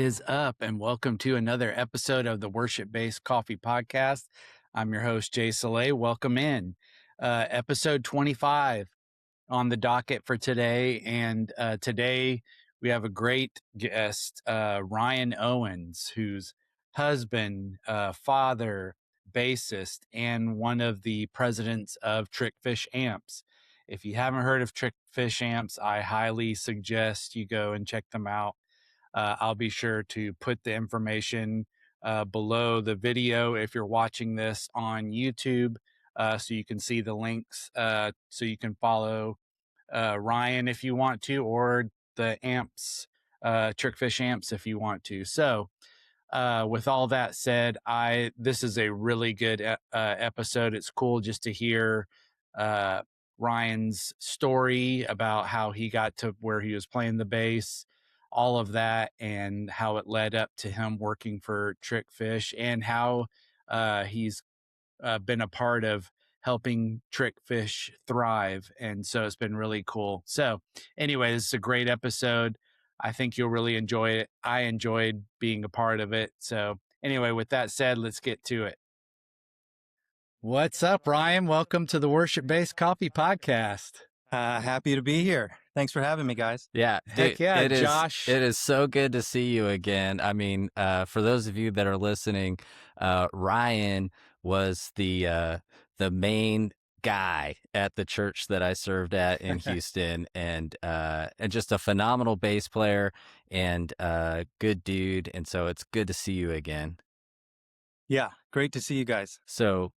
is up, and welcome to another episode of the Worship Based Coffee Podcast. I'm your host, Jay Soleil. Welcome in. Episode 25 on the docket for today. And today we have a great guest, Ryan Owens, who's husband, father, bassist, and one of the presidents of Trickfish Amps. If you haven't heard of Trickfish Amps, I highly suggest you go and check them out. I'll be sure to put the information below the video if you're watching this on YouTube, so you can see the links, so you can follow Ryan if you want to, or the amps, Trickfish Amps if you want to. So with all that said, this is a really good episode. It's cool just to hear Ryan's story about how he got to where he was playing the bass, all of that, and how it led up to him working for Trickfish, and how he's been a part of helping Trickfish thrive. And so it's been really cool. So anyway, this is a great episode. I think you'll really enjoy it. I enjoyed being a part of it. So anyway, with that said, let's get to it. What's up, Ryan? Welcome to the Worship Based Coffee Podcast. Happy to be here. Thanks for having me, guys. Yeah, Heck yeah, Josh. It is so good to see you again. I mean, for those of you that are listening, Ryan was the main guy at the church that I served at in Houston, and just a phenomenal bass player and good dude. And so it's good to see you again. Yeah, great to see you guys. So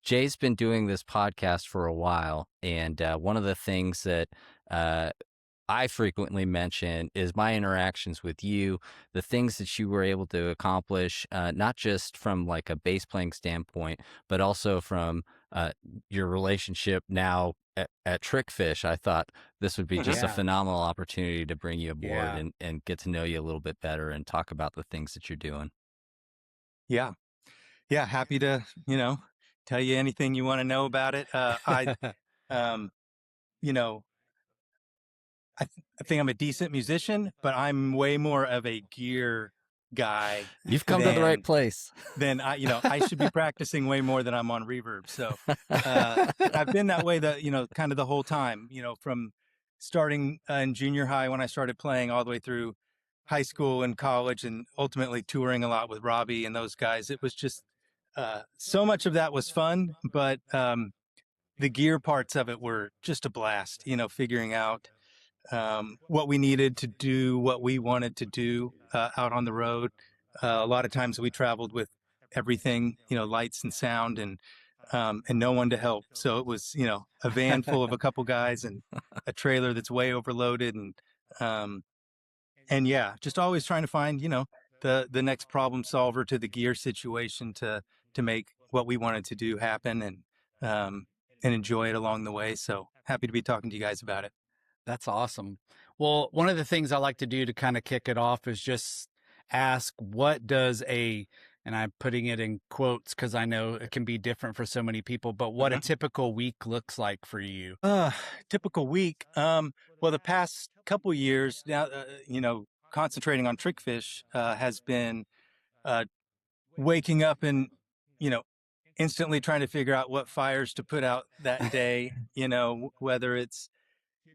Jay's been doing this podcast for a while, and one of the things that I frequently mention is my interactions with you, the things that you were able to accomplish, not just from like a bass playing standpoint, but also from your relationship now at Trickfish. I thought this would be just a phenomenal opportunity to bring you aboard and get to know you a little bit better and talk about the things that you're doing. Yeah, happy to, tell you anything you want to know about it. I think I'm a decent musician, but I'm way more of a gear guy. You've come to the right place. Then I should be practicing way more than I'm on reverb. So I've been that way kind of the whole time, from starting in junior high when I started playing all the way through high school and college, and ultimately touring a lot with Robbie and those guys. It was just so much of that was fun, but the gear parts of it were just a blast, figuring out what we needed to do, what we wanted to do out on the road. A lot of times we traveled with everything, lights and sound, and no one to help. So it was, a van full of a couple guys and a trailer that's way overloaded, and yeah, just always trying to find, the next problem solver to the gear situation to make what we wanted to do happen, and enjoy it along the way. So happy to be talking to you guys about it. That's awesome. Well, one of the things I like to do to kind of kick it off is just ask, what does and I'm putting it in quotes because I know it can be different for so many people, but what a typical week looks like for you? Typical week. Well, the past couple years now, concentrating on Trickfish has been waking up and, instantly trying to figure out what fires to put out that day, whether it's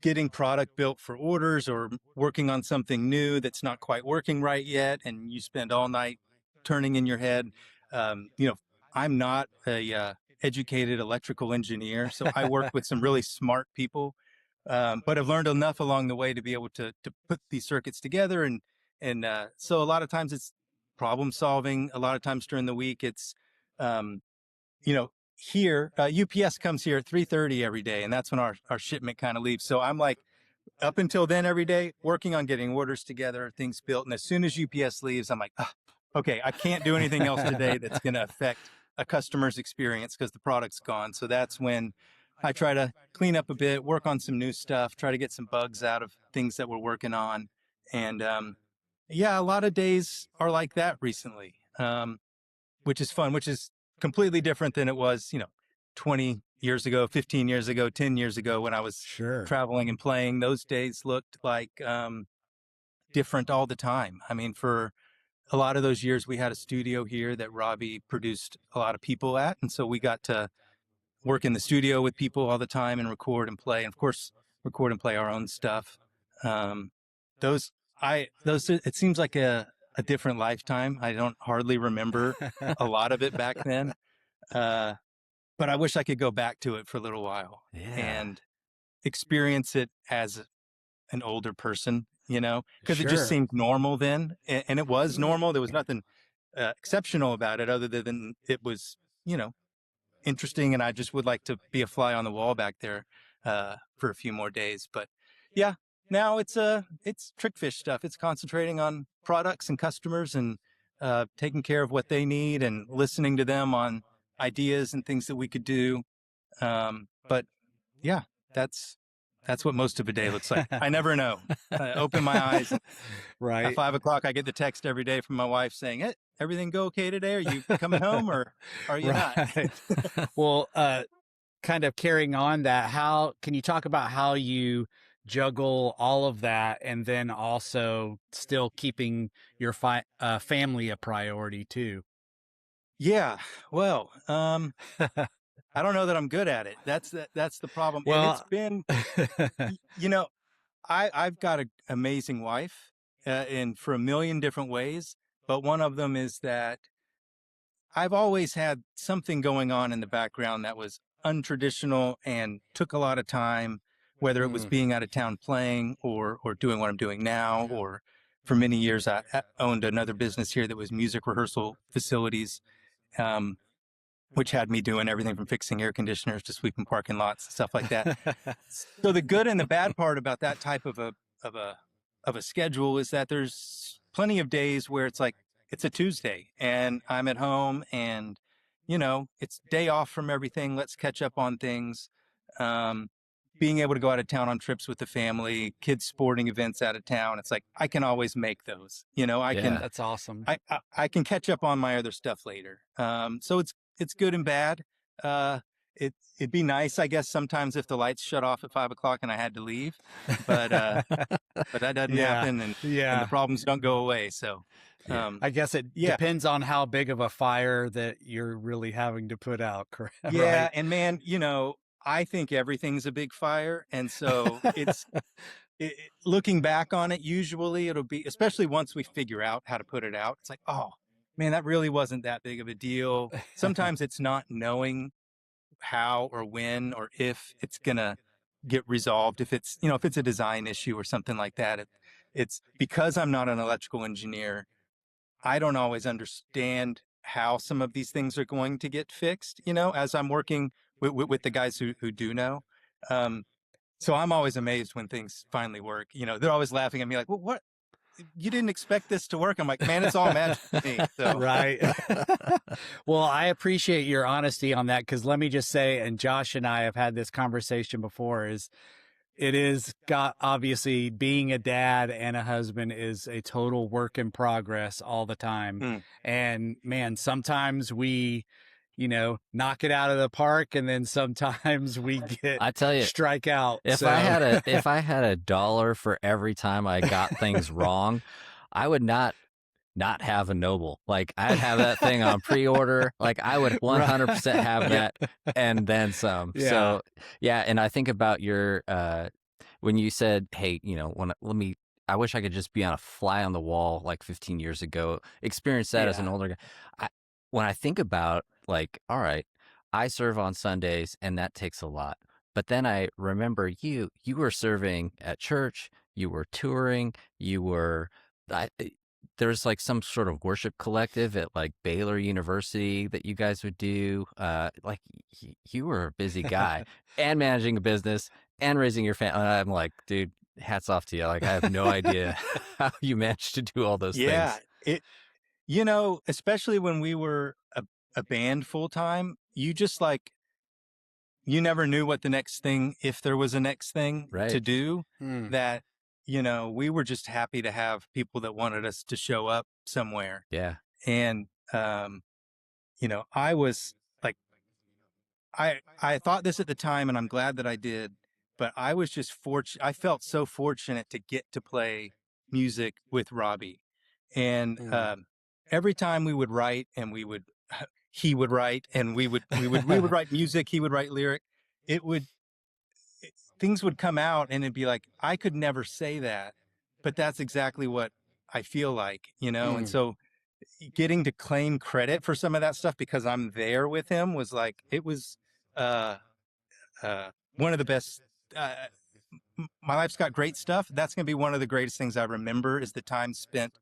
getting product built for orders or working on something new that's not quite working right yet, and you spend all night turning in your head. I'm not a educated electrical engineer, so I work with some really smart people, but I've learned enough along the way to be able to put these circuits together, and so a lot of times it's problem solving. A lot of times during the week it's here, UPS comes here at 3:30 every day, and that's when our shipment kind of leaves. So I'm like, up until then every day, working on getting orders together, things built. And as soon as UPS leaves, I'm like, okay, I can't do anything else today that's going to affect a customer's experience because the product's gone. So that's when I try to clean up a bit, work on some new stuff, try to get some bugs out of things that we're working on. And a lot of days are like that recently, which is fun, which is completely different than it was, 20 years ago, 15 years ago, 10 years ago when I was traveling and playing. Those days looked like different all the time. I mean, for a lot of those years, we had a studio here that Robbie produced a lot of people at. And so we got to work in the studio with people all the time and record and play. And of course, record and play our own stuff. Um, it seems like a different lifetime. I don't hardly remember a lot of it back then. But I wish I could go back to it for a little while and experience it as an older person, because it just seemed normal then. And it was normal. There was nothing exceptional about it other than it was, interesting. And I just would like to be a fly on the wall back there for a few more days. But yeah, now it's Trickfish stuff. It's concentrating on products and customers and taking care of what they need and listening to them on ideas and things that we could do. But yeah, that's what most of a day looks like. I never know. I open my eyes. Right. At 5 o'clock, I get the text every day from my wife saying, "Hey, everything go okay today? Are you coming home or are you not?" Well, kind of carrying on that, how can you talk about how you juggle all of that and then also still keeping your family a priority too? Yeah. Well, I don't know that I'm good at it. That's the problem. Well, and it's been, I've got an amazing wife, and for a million different ways. But one of them is that I've always had something going on in the background that was untraditional and took a lot of time, whether it was being out of town playing or doing what I'm doing now, or for many years I owned another business here that was music rehearsal facilities. Which had me doing everything from fixing air conditioners to sweeping parking lots and stuff like that. So the good and the bad part about that type of a schedule is that there's plenty of days where it's like it's a Tuesday and I'm at home and it's day off from everything. Let's catch up on things. Being able to go out of town on trips with the family, kids sporting events out of town. It's like I can always make those. I can. That's awesome. I can catch up on my other stuff later. So it's good and bad. It'd be nice, I guess, sometimes if the lights shut off at 5 o'clock and I had to leave, but that doesn't happen, and the problems don't go away. So, I guess it depends on how big of a fire that you're really having to put out. Correct? Yeah, right? and man, I think everything's a big fire, and so it's. Looking back on it, usually it'll be, especially once we figure out how to put it out, it's like, oh man, that really wasn't that big of a deal. Sometimes it's not knowing how or when or if it's gonna get resolved. If it's a design issue or something like that, it's because I'm not an electrical engineer. I don't always understand how some of these things are going to get fixed, as I'm working with the guys who do know. So I'm always amazed when things finally work. They're always laughing at me like, well, what? You didn't expect this to work? I'm like, man, it's all magic to me. So. Right. Well, I appreciate your honesty on that, because let me just say, and Josh and I have had this conversation before, it is got, obviously, being a dad and a husband is a total work in progress all the time. And man, sometimes we knock it out of the park, and then sometimes we get, I tell you, strike out. If I had $1 for every time I got things wrong, I would not have a Noble. Like, I'd have that thing on pre-order. Like, I would 100% have that and then some. Yeah. So yeah. And I think about your, when you said, hey, I wish I could just be on a fly on the wall like 15 years ago, experience that as an older guy. When I think about, like, all right, I serve on Sundays and that takes a lot. But then I remember you were serving at church, you were touring, there's like some sort of worship collective at like Baylor University that you guys would do. Like you were a busy guy and managing a business and raising your family. I'm like, dude, hats off to you. Like, I have no idea how you managed to do all those things. Yeah, especially when we were a band full time, you just like, you never knew what the next thing, if there was a next thing to do, that, we were just happy to have people that wanted us to show up somewhere. Yeah. And, I was like, I thought this at the time, and I'm glad that I did, but I was just I felt so fortunate to get to play music with Robbie. And every time we would write and he would write and we would write music, he would write lyric, things would come out and it'd be like, I could never say that, but that's exactly what I feel like, And so getting to claim credit for some of that stuff because I'm there with him was like, it was one of the best. My life's got great stuff. That's going to be one of the greatest things I remember is the time spent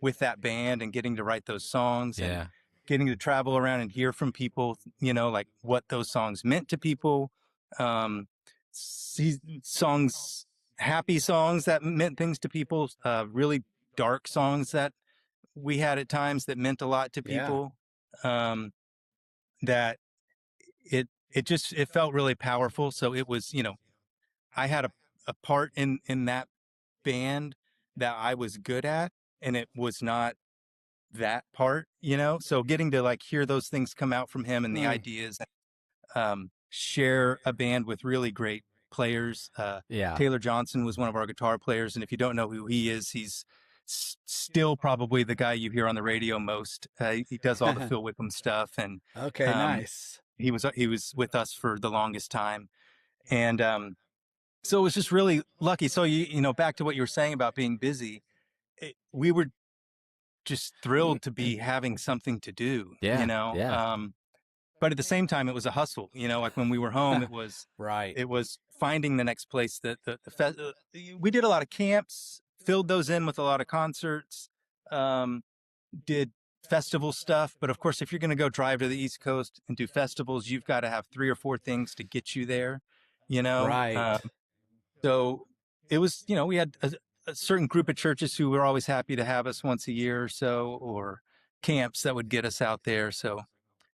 with that band and getting to write those songs and getting to travel around and hear from people, like what those songs meant to people. Songs, happy songs that meant things to people, really dark songs that we had at times that meant a lot to people. That it felt really powerful. So it was, I had a part in that band that I was good at, and it was not that part, so getting to like hear those things come out from him and the ideas, share a band with really great players. Taylor Johnson was one of our guitar players, and if you don't know who he is, he's still probably the guy you hear on the radio most. He does all the Phil Wickham stuff, and nice. He was with us for the longest time, and so it was just really lucky. So back to what you were saying about being busy, we were just thrilled to be having something to do. But at the same time, it was a hustle. Like when we were home, it was It was finding the next place. We did a lot of camps, filled those in with a lot of concerts, did festival stuff. But of course, if you're going to go drive to the East Coast and do festivals, you've got to have 3 or 4 things to get you there. So it was, we had a certain group of churches who were always happy to have us once a year or so, or camps that would get us out there. So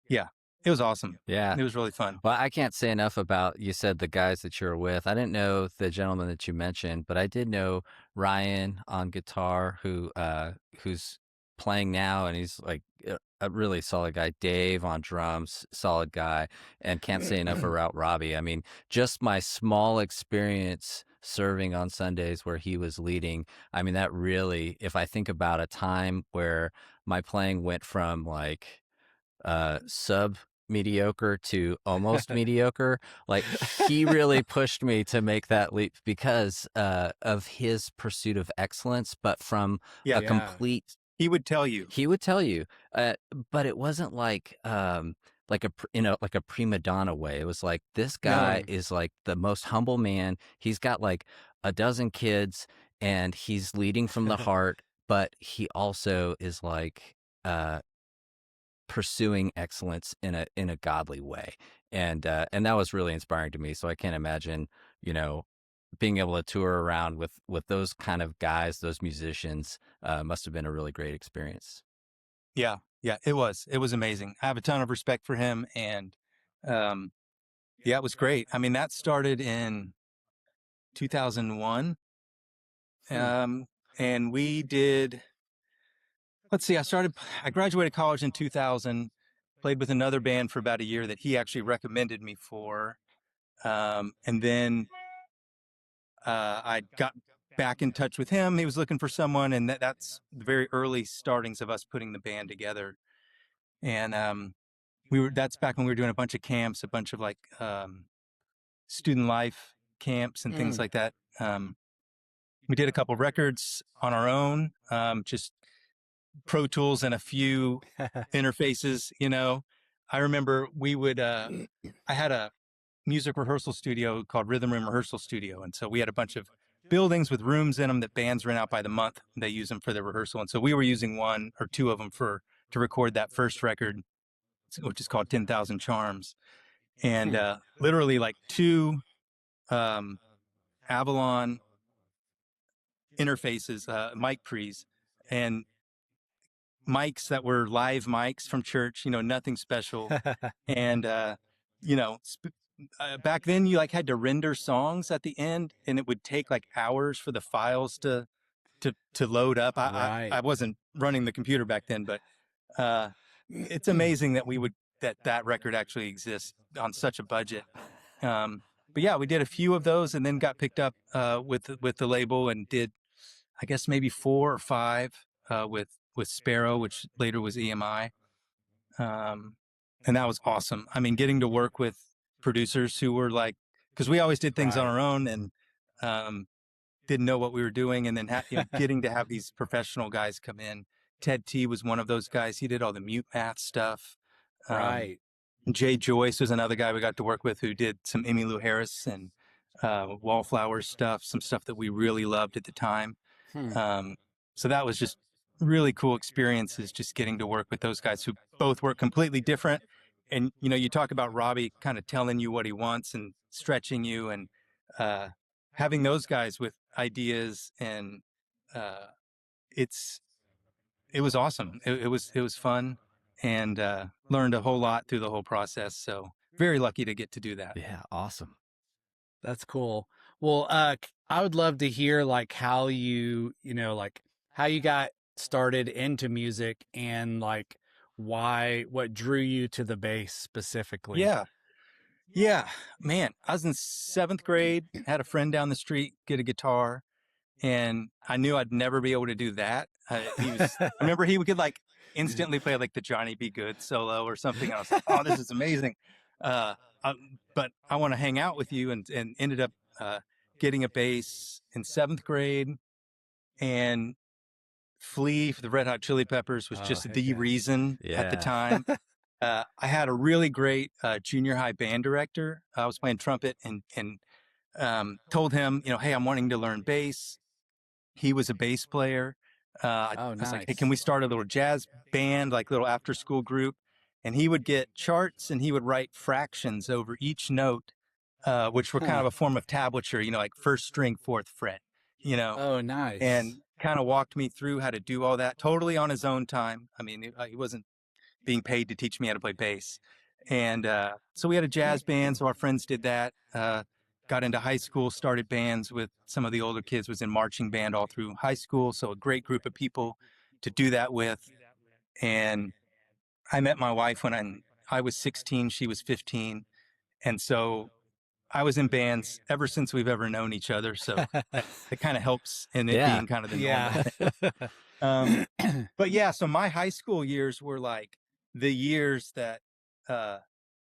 yeah, it was awesome. Yeah. It was really fun. Well, I can't say enough about, you said the guys that you're with. I didn't know the gentleman that you mentioned, but I did know Ryan on guitar, who's playing now, and he's like a really solid guy. Dave on drums, solid guy, and can't say enough about Robbie. I mean, just my small experience serving on Sundays where he was leading, I mean, that really, if I think about a time where my playing went from like sub mediocre to almost mediocre, like he really pushed me to make that leap because of his pursuit of excellence, but from a complete. He would tell you, but it wasn't like like a prima donna way. It was like, this guy is like the most humble man. He's got like a dozen kids and he's leading from the heart, but he also is like pursuing excellence in a godly way, and that was really inspiring to me. So I can't imagine, being able to tour around with those kind of guys, those musicians, must have been a really great experience. Yeah, it was amazing. I have a ton of respect for him, and it was great. I mean, that started in 2001, and we did. Let's see, I graduated college in 2000, played with another band for about a year that he actually recommended me for. And then I got back in touch with him. He was looking for someone, and that's the very early startings of us putting the band together. And that's back when we were doing a bunch of camps, a bunch of like student life camps and things like that. We did a couple records on our own, just Pro Tools and a few interfaces. I remember we would I had a music rehearsal studio called Rhythm Room Rehearsal Studio, and so we had a bunch of buildings with rooms in them that bands rent out by the month. They use them for their rehearsal, and so we were using 1 or 2 of them to record that first record, which is called 10,000 Charms. And literally like 2 Avalon interfaces, mic pre's, and mics that were live mics from church, nothing special. And, back then you like had to render songs at the end, and it would take like hours for the files to load up. I wasn't running the computer back then, but it's amazing that that record actually exists on such a budget. But yeah, we did a few of those and then got picked up with the label and did, I guess maybe 4 or 5 with Sparrow, which later was EMI. And that was awesome. I mean, getting to work with producers who were like, because we always did things on our own and didn't know what we were doing. And then getting to have these professional guys come in. Ted T was one of those guys. He did all the mute math stuff. Right. Jay Joyce was another guy we got to work with who did some Emmylou Harris and Wallflower stuff, some stuff that we really loved at the time. So that was just really cool experiences, just getting to work with those guys who both work completely different. And, you talk about Robbie kind of telling you what he wants and stretching you, and having those guys with ideas, and it was awesome. It was fun, and learned a whole lot through the whole process. So very lucky to get to do that. Yeah, awesome. That's cool. Well, I would love to hear like how you how you got started into music, and like what drew you to the bass specifically. Yeah, man, I was in 7th grade, had a friend down the street get a guitar, and I knew I'd never be able to do that. I remember he could like instantly play like the Johnny B. Good solo or something. And I was like, oh, this is amazing. But I want to hang out with you, and ended up getting a bass in 7th grade, and Flea for the Red Hot Chili Peppers was just the reason at the time. I had a really great junior high band director. I was playing trumpet, and told him, hey, I'm wanting to learn bass. He was a bass player. I was like, hey, can we start a little jazz band, like little after school group? And he would get charts, and he would write fractions over each note, which were kind of a form of tablature, like 1st string, 4th fret, Oh, nice. and kind of walked me through how to do all that totally on his own time. I mean, he wasn't being paid to teach me how to play bass. And so we had a jazz band, so our friends did that. Got into high school, started bands with some of the older kids, was in marching band all through high school. So a great group of people to do that with. And I met my wife when I was 16, she was 15. And so I was in bands ever since we've ever known each other. So it kind of helps in it being kind of the normal thing. But yeah, so my high school years were like the years that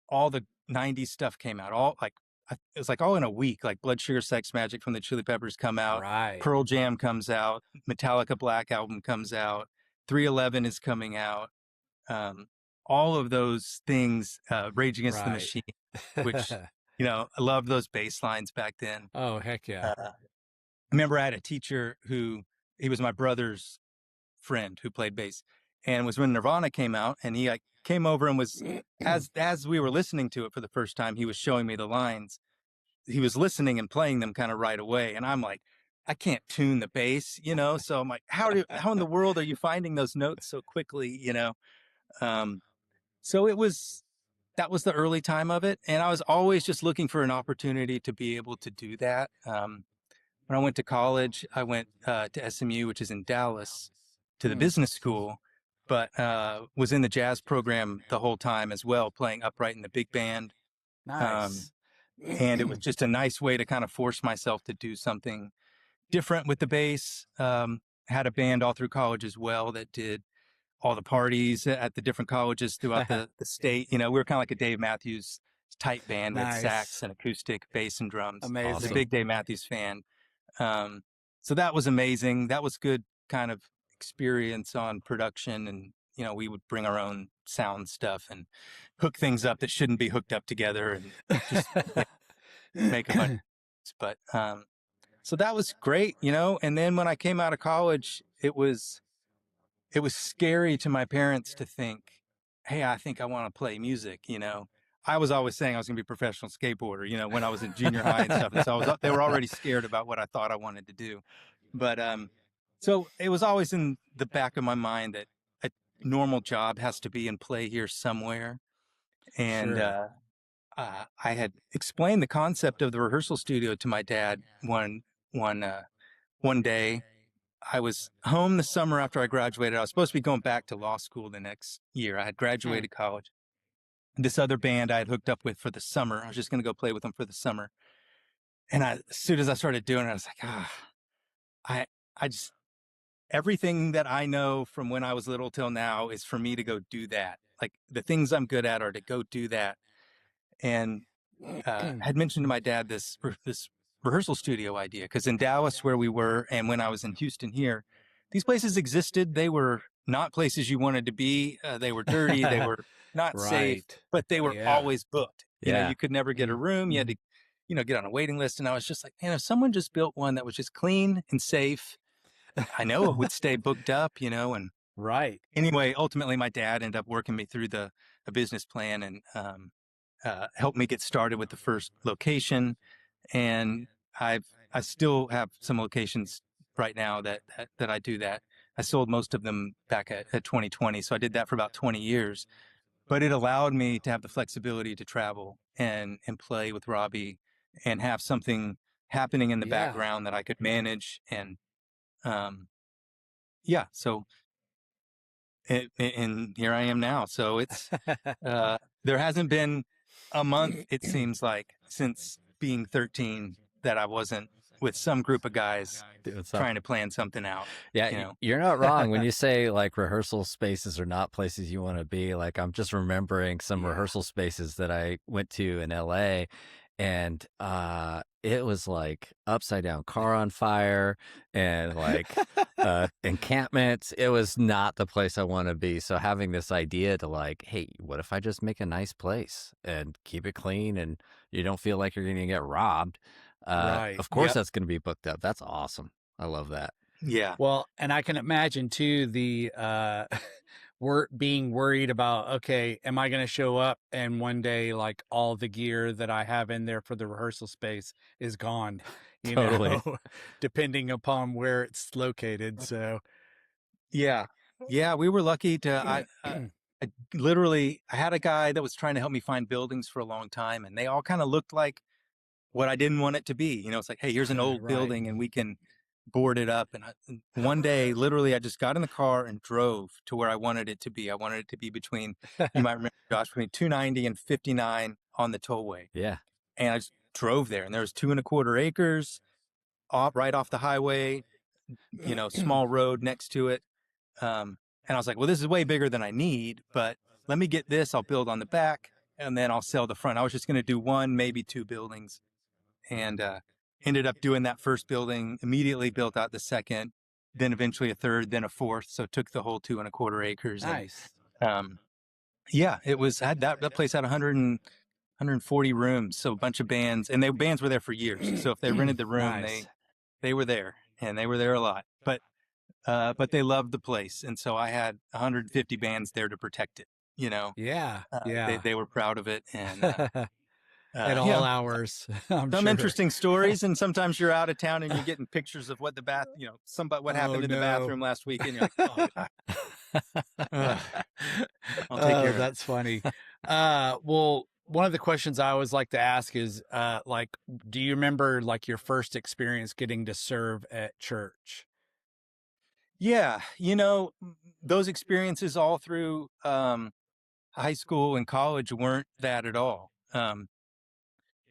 all the 90s stuff came out. It was like all in a week, like Blood Sugar Sex Magic from the Chili Peppers come out. Right. Pearl Jam comes out. Metallica Black Album comes out. 311 is coming out. All of those things, Rage Against the Machine, which, I loved those bass lines back then. Oh, heck yeah. I remember I had a teacher he was my brother's friend who played bass, and it was when Nirvana came out, and he came over and was, as we were listening to it for the first time, he was showing me the lines. He was listening and playing them kind of right away. And I'm like, I can't tune the bass, so I'm like, how in the world are you finding those notes so quickly, so that was the early time of it. And I was always just looking for an opportunity to be able to do that. When I went to college, I went to SMU, which is in Dallas, to the business school, but was in the jazz program the whole time as well, playing upright in the big band. Nice. And it was just a nice way to kind of force myself to do something different with the bass. Had a band all through college as well that did all the parties at the different colleges throughout the state. We were kind of like a Dave Matthews type band with sax and acoustic bass and drums. Amazing. I was a big Dave Matthews fan. So that was amazing. That was good kind of experience on production, and we would bring our own sound stuff and hook things up that shouldn't be hooked up together, and just make a bunch. But so that was great, and then when I came out of college, it was scary to my parents to think, hey, I think I want to play music. I was always saying I was going to be a professional skateboarder, when I was in junior high and stuff. And so they were already scared about what I thought I wanted to do. But so it was always in the back of my mind that a normal job has to be in play here somewhere. And I had explained the concept of the rehearsal studio to my dad one day. I was home the summer after I graduated. I was supposed to be going back to law school the next year. I had graduated college. This other band I had hooked up with for the summer, I was just going to go play with them for the summer. And as soon as I started doing it, I was like, I everything that I know from when I was little till now is for me to go do that. Like the things I'm good at are to go do that. And had mentioned to my dad this rehearsal studio idea, because in Dallas where we were and when I was in Houston here, these places existed. They were not places you wanted to be. They were dirty. They were not safe, Right. but they were Yeah. always booked. You know, Yeah. you could never get a room. You had to, get on a waiting list. And I was just like, man, if someone just built one that was just clean and safe, I know it would stay booked up, and Right. anyway, ultimately my dad ended up working me through a business plan and helped me get started with the first location. And I still have some locations right now that I do that. I sold most of them back at 2020. So I did that for about 20 years, but it allowed me to have the flexibility to travel and play with Robbie and have something happening in the Yeah. background that I could manage. And, yeah, so, and here I am now. So it's, there hasn't been a month, it seems like, since being 13 that I wasn't with some group of guys trying to plan something out. Yeah, you're not wrong when you say like rehearsal spaces are not places you want to be. Like I'm just remembering some rehearsal spaces that I went to in LA, and it was like upside down car on fire and like encampments. It was not the place I want to be. So having this idea to like, hey, what if I just make a nice place and keep it clean and you don't feel like you're going to get robbed? Right. Of course, Yep. that's going to be booked up. That's awesome. I love that. Yeah. Well, and I can imagine too the we're being worried about, okay, am I going to show up and one day like all the gear that I have in there for the rehearsal space is gone, Totally. depending upon where it's located. So Yeah. Yeah. We were lucky to, I literally, I had a guy that was trying to help me find buildings for a long time, and they all kind of looked like what I didn't want it to be. It's like, hey, here's an old Right. building and we can board it up. And one day, literally, I just got in the car and drove to where I wanted it to be. I wanted it to be between, you might remember, Josh, between 290 and 59 on the tollway. Yeah. And I just drove there, and there was 2.25 acres right off the highway, small road next to it. And I was like, well, this is way bigger than I need, but let me get this. I'll build on the back and then I'll sell the front. I was just going to do one, maybe two buildings, and ended up doing that first building, immediately built out the second, then eventually a third, then a fourth. So took the whole 2.25 acres. Nice. And yeah, that place had 140 rooms. So a bunch of bands, and bands were there for years. So if they rented the room, Nice. they were there, and they were there a lot. But they loved the place. And so I had 150 bands there to protect it, Yeah. Yeah. They were proud of it. And, At all hours. I'm some sure. interesting stories. And sometimes you're out of town and you're getting pictures of what what happened in the bathroom last week. And you're like, oh, I'll take care of it. That's funny. Well, one of the questions I always like to ask is, do you remember like your first experience getting to serve at church? Yeah. Those experiences all through, high school and college weren't that at all.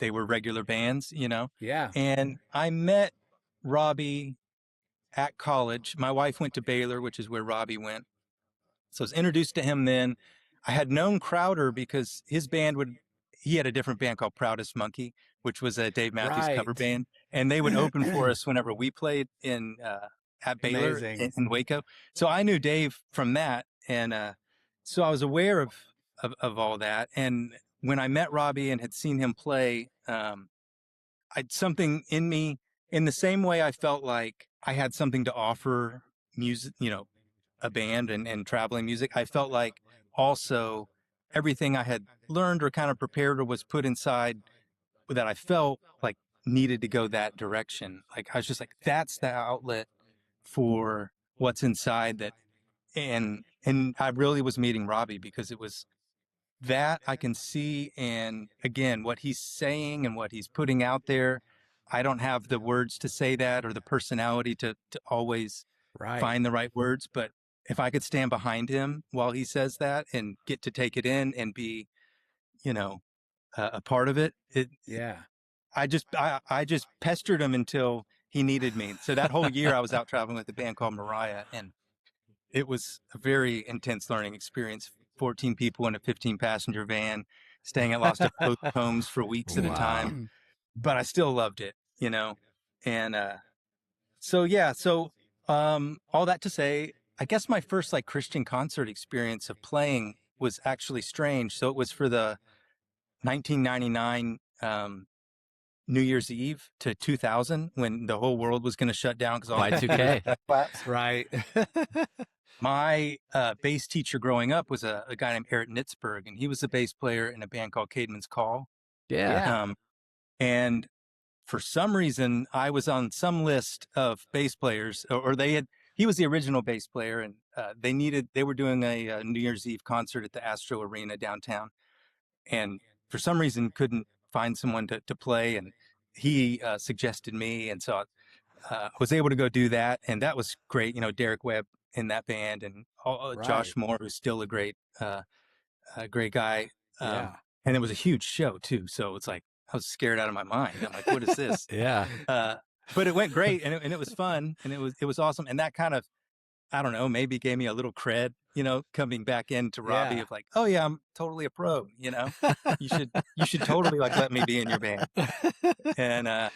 They were regular bands, Yeah. and I met Robbie at college. My wife went to Baylor, which is where Robbie went. So I was introduced to him then. I had known Crowder because his band he had a different band called Proudest Monkey, which was a Dave Matthews cover Right. band. And they would open for us whenever we played at Baylor Amazing. in Waco. So I knew Dave from that. And so I was aware of all that. And when I met Robbie and had seen him play, I'd something in me, in the same way I felt like I had something to offer music, a band and traveling music. I felt like also everything I had learned or kind of prepared or was put inside that I felt like needed to go that direction. Like I was just like, that's the outlet for what's inside that. And I really was meeting Robbie because it was that I can see. And again, what he's saying and what he's putting out there, I don't have the words to say that or the personality to always find the right words, but if I could stand behind him while he says that and get to take it in and be, a part of it, Yeah. I just pestered him until he needed me. So that whole year I was out traveling with a band called Mariah, and it was a very intense learning experience. 14 people in a 15-passenger van, staying at lost homes for weeks at a time. But I still loved it, you know? And so all that to say, I guess my first like Christian concert experience of playing was actually strange. So it was for the 1999 New Year's Eve to 2000, when the whole world was going to shut down because all Y2K. Right. My bass teacher growing up was a guy named Eric Nitzberg, and he was a bass player in a band called Caedmon's Call. Yeah. And for some reason, I was on some list of bass players, or he was the original bass player, and they were doing a New Year's Eve concert at the Astro Arena downtown, and for some reason couldn't find someone to play, and he suggested me, and so I was able to go do that, and that was great. You know, Derek Webb in that band, and Josh Moore, who's still a great guy. And it was a huge show too, so it's like I was scared out of my mind. I'm like, what is this? Yeah. But it went great, and it was fun, and it was awesome, and that kind of, I don't know, maybe gave me a little cred, you know, coming back into Robbie of like, oh yeah, I'm totally a pro, you know, you should totally like let me be in your band. And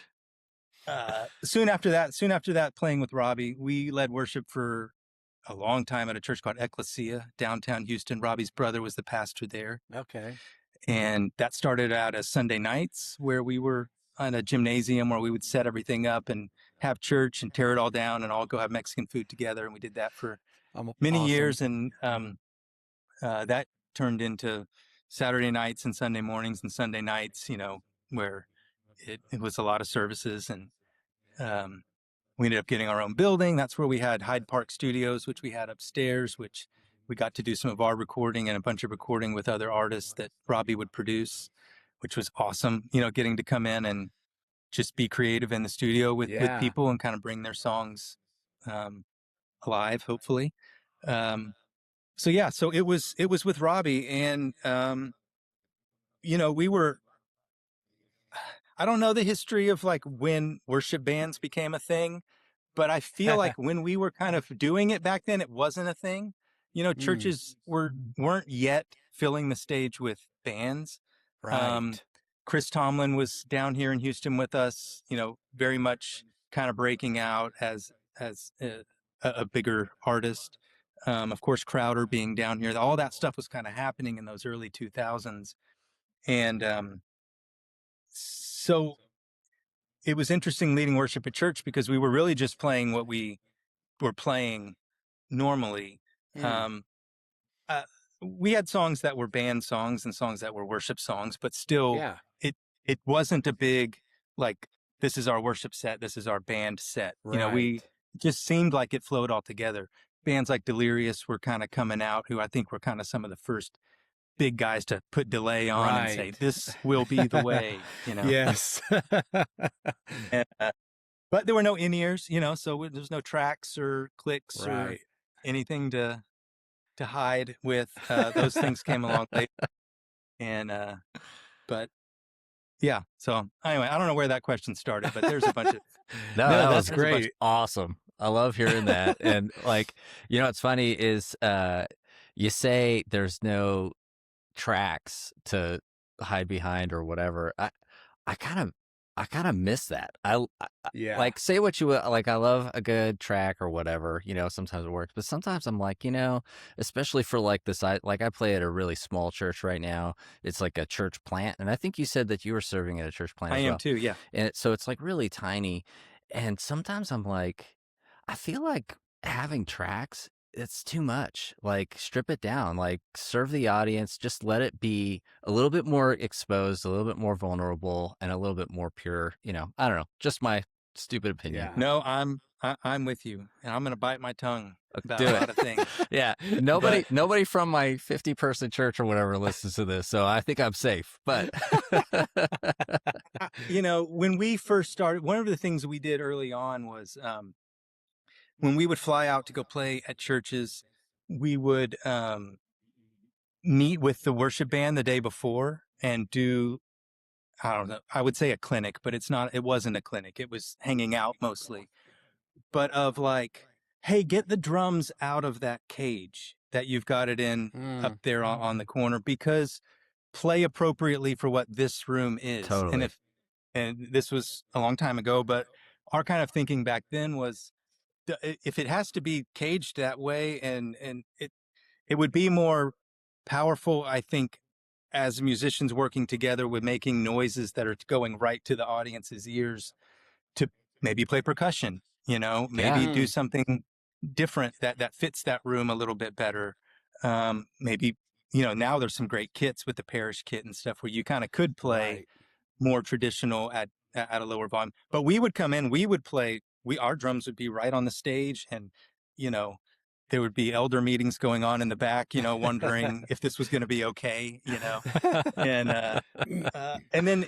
soon after that, playing with Robbie, we led worship for a long time at a church called Ecclesia, downtown Houston. Robbie's brother was the pastor there. Okay. And that started out as Sunday nights, where we were on a gymnasium where we would set everything up and have church and tear it all down and all go have Mexican food together. And we did that for many years. And that turned into Saturday nights and Sunday mornings and Sunday nights, you know, where it was a lot of services. And we ended up getting our own building. That's where we had Hyde Park Studios, which we had upstairs, which we got to do some of our recording and a bunch of recording with other artists that Robbie would produce, which was awesome. You know, getting to come in and just be creative in the studio with people and kind of bring their songs alive, hopefully. So it was with Robbie, and you know, I don't know the history of like when worship bands became a thing, but I feel like when we were kind of doing it back then, it wasn't a thing. You know, churches weren't yet filling the stage with bands. Right. Chris Tomlin was down here in Houston with us, you know, very much kind of breaking out as a bigger artist. Of course, Crowder being down here, all that stuff was kind of happening in those early 2000s. And so it was interesting leading worship at church because we were really just playing what we were playing normally. We had songs that were band songs and songs that were worship songs, but still it wasn't a big, like, this is our worship set, this is our band set. Right. You know, we just seemed like it flowed all together. Bands like Delirious were kind of coming out, who I think were kind of some of the first big guys to put delay on and say, this will be the way, you know? Yes. And, but there were no in-ears, you know, so there's no tracks or clicks or anything to hide with. Those things came along later. And, but yeah. So anyway, I don't know where that question started, but there's a bunch of. No, that's great. Awesome. I love hearing that. And like, you know, what's funny is you say there's no tracks to hide behind or whatever. I kind of miss that. I like, say what you like. I love a good track or whatever, you know, sometimes it works, but sometimes I'm like, you know, especially for like this, I play at a really small church right now. It's like a church plant. And I think you said that you were serving at a church plant. I am too. Yeah. And so it's like really tiny. And sometimes I'm like, I feel like having tracks, it's too much. Like, strip it down, like serve the audience, just let it be a little bit more exposed, a little bit more vulnerable, and a little bit more pure. You know, I don't know, just my stupid opinion. No, I'm with you, and I'm going to bite my tongue about Do a it. lot of things. Yeah. Nobody from my 50-person church or whatever listens to this, so I think I'm safe. But you know, when we first started, one of the things we did early on was when we would fly out to go play at churches, we would meet with the worship band the day before and do I don't know, I would say a clinic, but it wasn't a clinic. It was hanging out mostly, but of like, hey, get the drums out of that cage that you've got it in up there on the corner, because play appropriately for what this room is. Totally. And this was a long time ago, but our kind of thinking back then was, if it has to be caged that way, and it would be more powerful, I think, as musicians working together with making noises that are going right to the audience's ears, to maybe play percussion, maybe do something different that fits that room a little bit better. Maybe, now there's some great kits with the parish kit and stuff where you kind of could play more traditional at a lower volume. But we would come in, we would play, our drums would be right on the stage, and there would be elder meetings going on in the back, wondering if this was going to be okay, and then,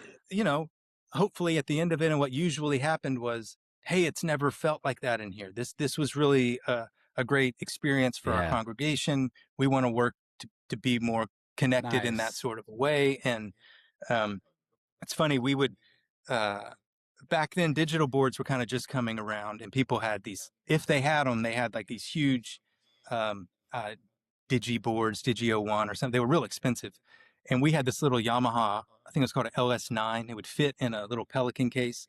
hopefully at the end of it, and what usually happened was, hey, it's never felt like that in here. This was really a great experience for our congregation. We want to work to be more connected in that sort of a way. And it's funny, we would, back then, digital boards were kind of just coming around, and people had these, if they had them, they had like these huge digi boards, Digi-01 or something. They were real expensive. And we had this little Yamaha, I think it was called an LS9. It would fit in a little Pelican case,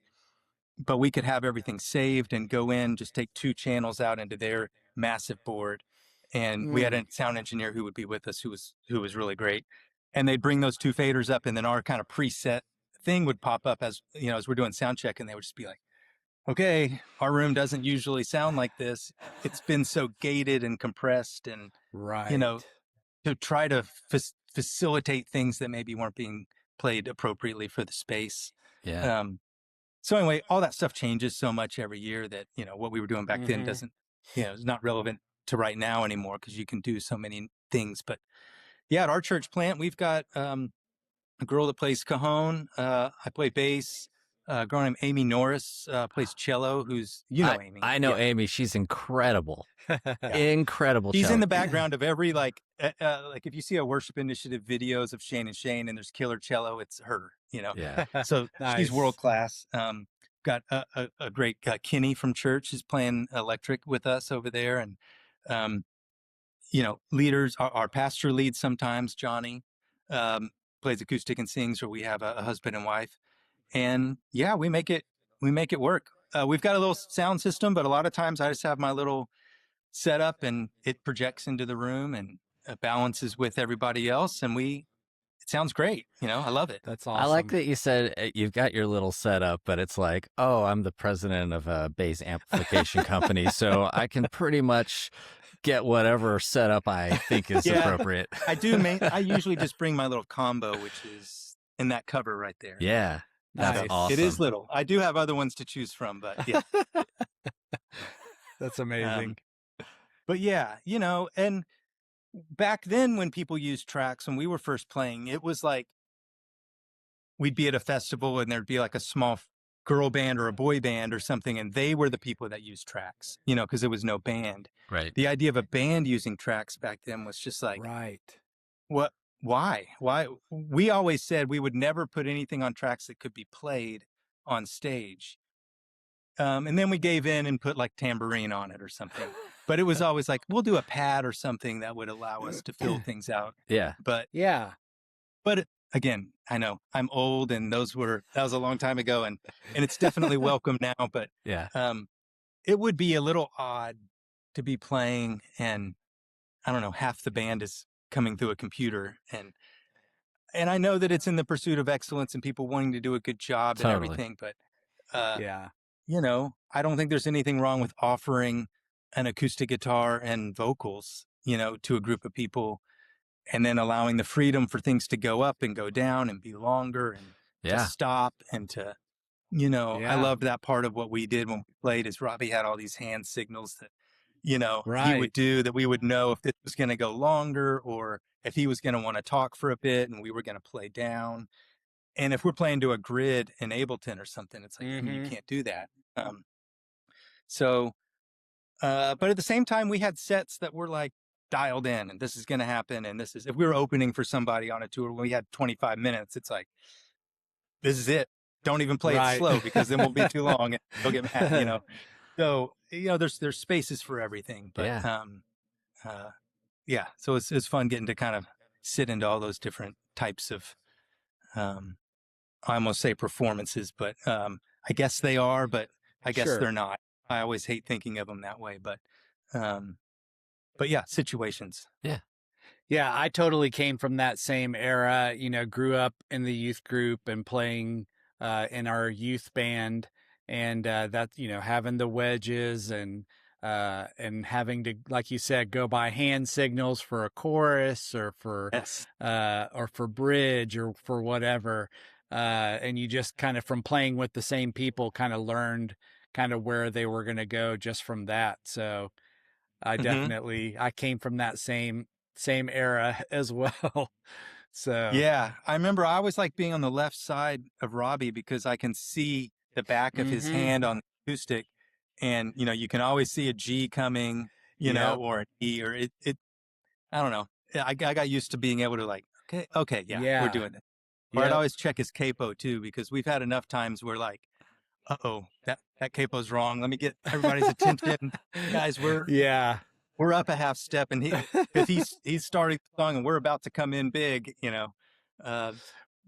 but we could have everything saved and go in, just take 2 channels out into their massive board. And we had a sound engineer who would be with us, who was really great. And they'd bring those 2 faders up, and then our kind of preset thing would pop up as we're doing sound check, and they would just be like, okay, our room doesn't usually sound like this. It's been so gated and compressed, and to try to facilitate things that maybe weren't being played appropriately for the space. So anyway, all that stuff changes so much every year that what we were doing back then doesn't is not relevant to right now anymore, because you can do so many things. But at our church plant, we've got a girl that plays cajon. I play bass. A girl named Amy Norris plays cello, who's, Amy. I know Amy. She's incredible. Incredible. She's cello. in the background of every, like if you see a worship initiative videos of Shane and Shane and there's killer cello, it's her, So she's world class. Got a great Kenny from church is playing electric with us over there. And, leaders, our pastor leads sometimes, Johnny, plays acoustic and sings, or we have a husband and wife. And we make it work. We've got a little sound system, but a lot of times I just have my little setup, and it projects into the room and balances with everybody else. And it sounds great. I love it. That's awesome. I like that you said you've got your little setup, but it's like, oh, I'm the president of a bass amplification company, so I can pretty much get whatever setup I think is appropriate. I do. I usually just bring my little combo, which is in that cover right there. Yeah. That's awesome. It is little. I do have other ones to choose from, but yeah. That's amazing. But and back then when people used tracks, when we were first playing, it was like we'd be at a festival and there'd be like a small girl band or a boy band or something, and they were the people that used tracks, because there was no band. Right. The idea of a band using tracks back then was just like, what? Why? We always said we would never put anything on tracks that could be played on stage. And then we gave in and put like tambourine on it or something. But it was always like, we'll do a pad or something that would allow us to fill things out. Yeah. But again, I know I'm old, and that was a long time ago, and it's definitely welcome now. But it would be a little odd to be playing, and I don't know, half the band is coming through a computer, and I know that it's in the pursuit of excellence and people wanting to do a good job and everything, but I don't think there's anything wrong with offering an acoustic guitar and vocals, to a group of people, and then allowing the freedom for things to go up and go down and be longer, and to stop, and to, I loved that part of what we did when we played, is Robbie had all these hand signals that he would do, that we would know if it was going to go longer, or if he was going to want to talk for a bit and we were going to play down. And if we're playing to a grid in Ableton or something, it's like, you can't do that. But at the same time, we had sets that were like dialed in, and this is going to happen. And if we were opening for somebody on a tour when we had 25 minutes, it's like, this is it. Don't even play it Right. slow because then we'll be too long and they'll get mad, you know. So, you know, there's spaces for everything, but Yeah. yeah. So it's fun getting to kind of sit into all those different types of I almost say performances, but I guess they are, but I guess Sure. they're not. I always hate thinking of them that way, but yeah, situations. Yeah, I totally came from that same era, you know, grew up in the youth group and playing in our youth band, and that, you know, having the wedges and having to, like you said, go by hand signals for a chorus or Yes. for bridge or for whatever. And you just kind of, from playing with the same people, kind of learned kind of where they were going to go just from that. So I definitely, I came from that same era as well. So Yeah, I remember I always like being on the left side of Robbie because I can see the back of his hand on the acoustic, and you know you can always see a G coming, you know, or an E, or it. I don't know. Yeah, I got used to being able to like, okay, yeah, we're doing it. Or I'd always check his capo too because we've had enough times where like, uh-oh, that capo's wrong. Let me get everybody's attention, guys. We're up a half step, and if he's starting the song and we're about to come in big, you know,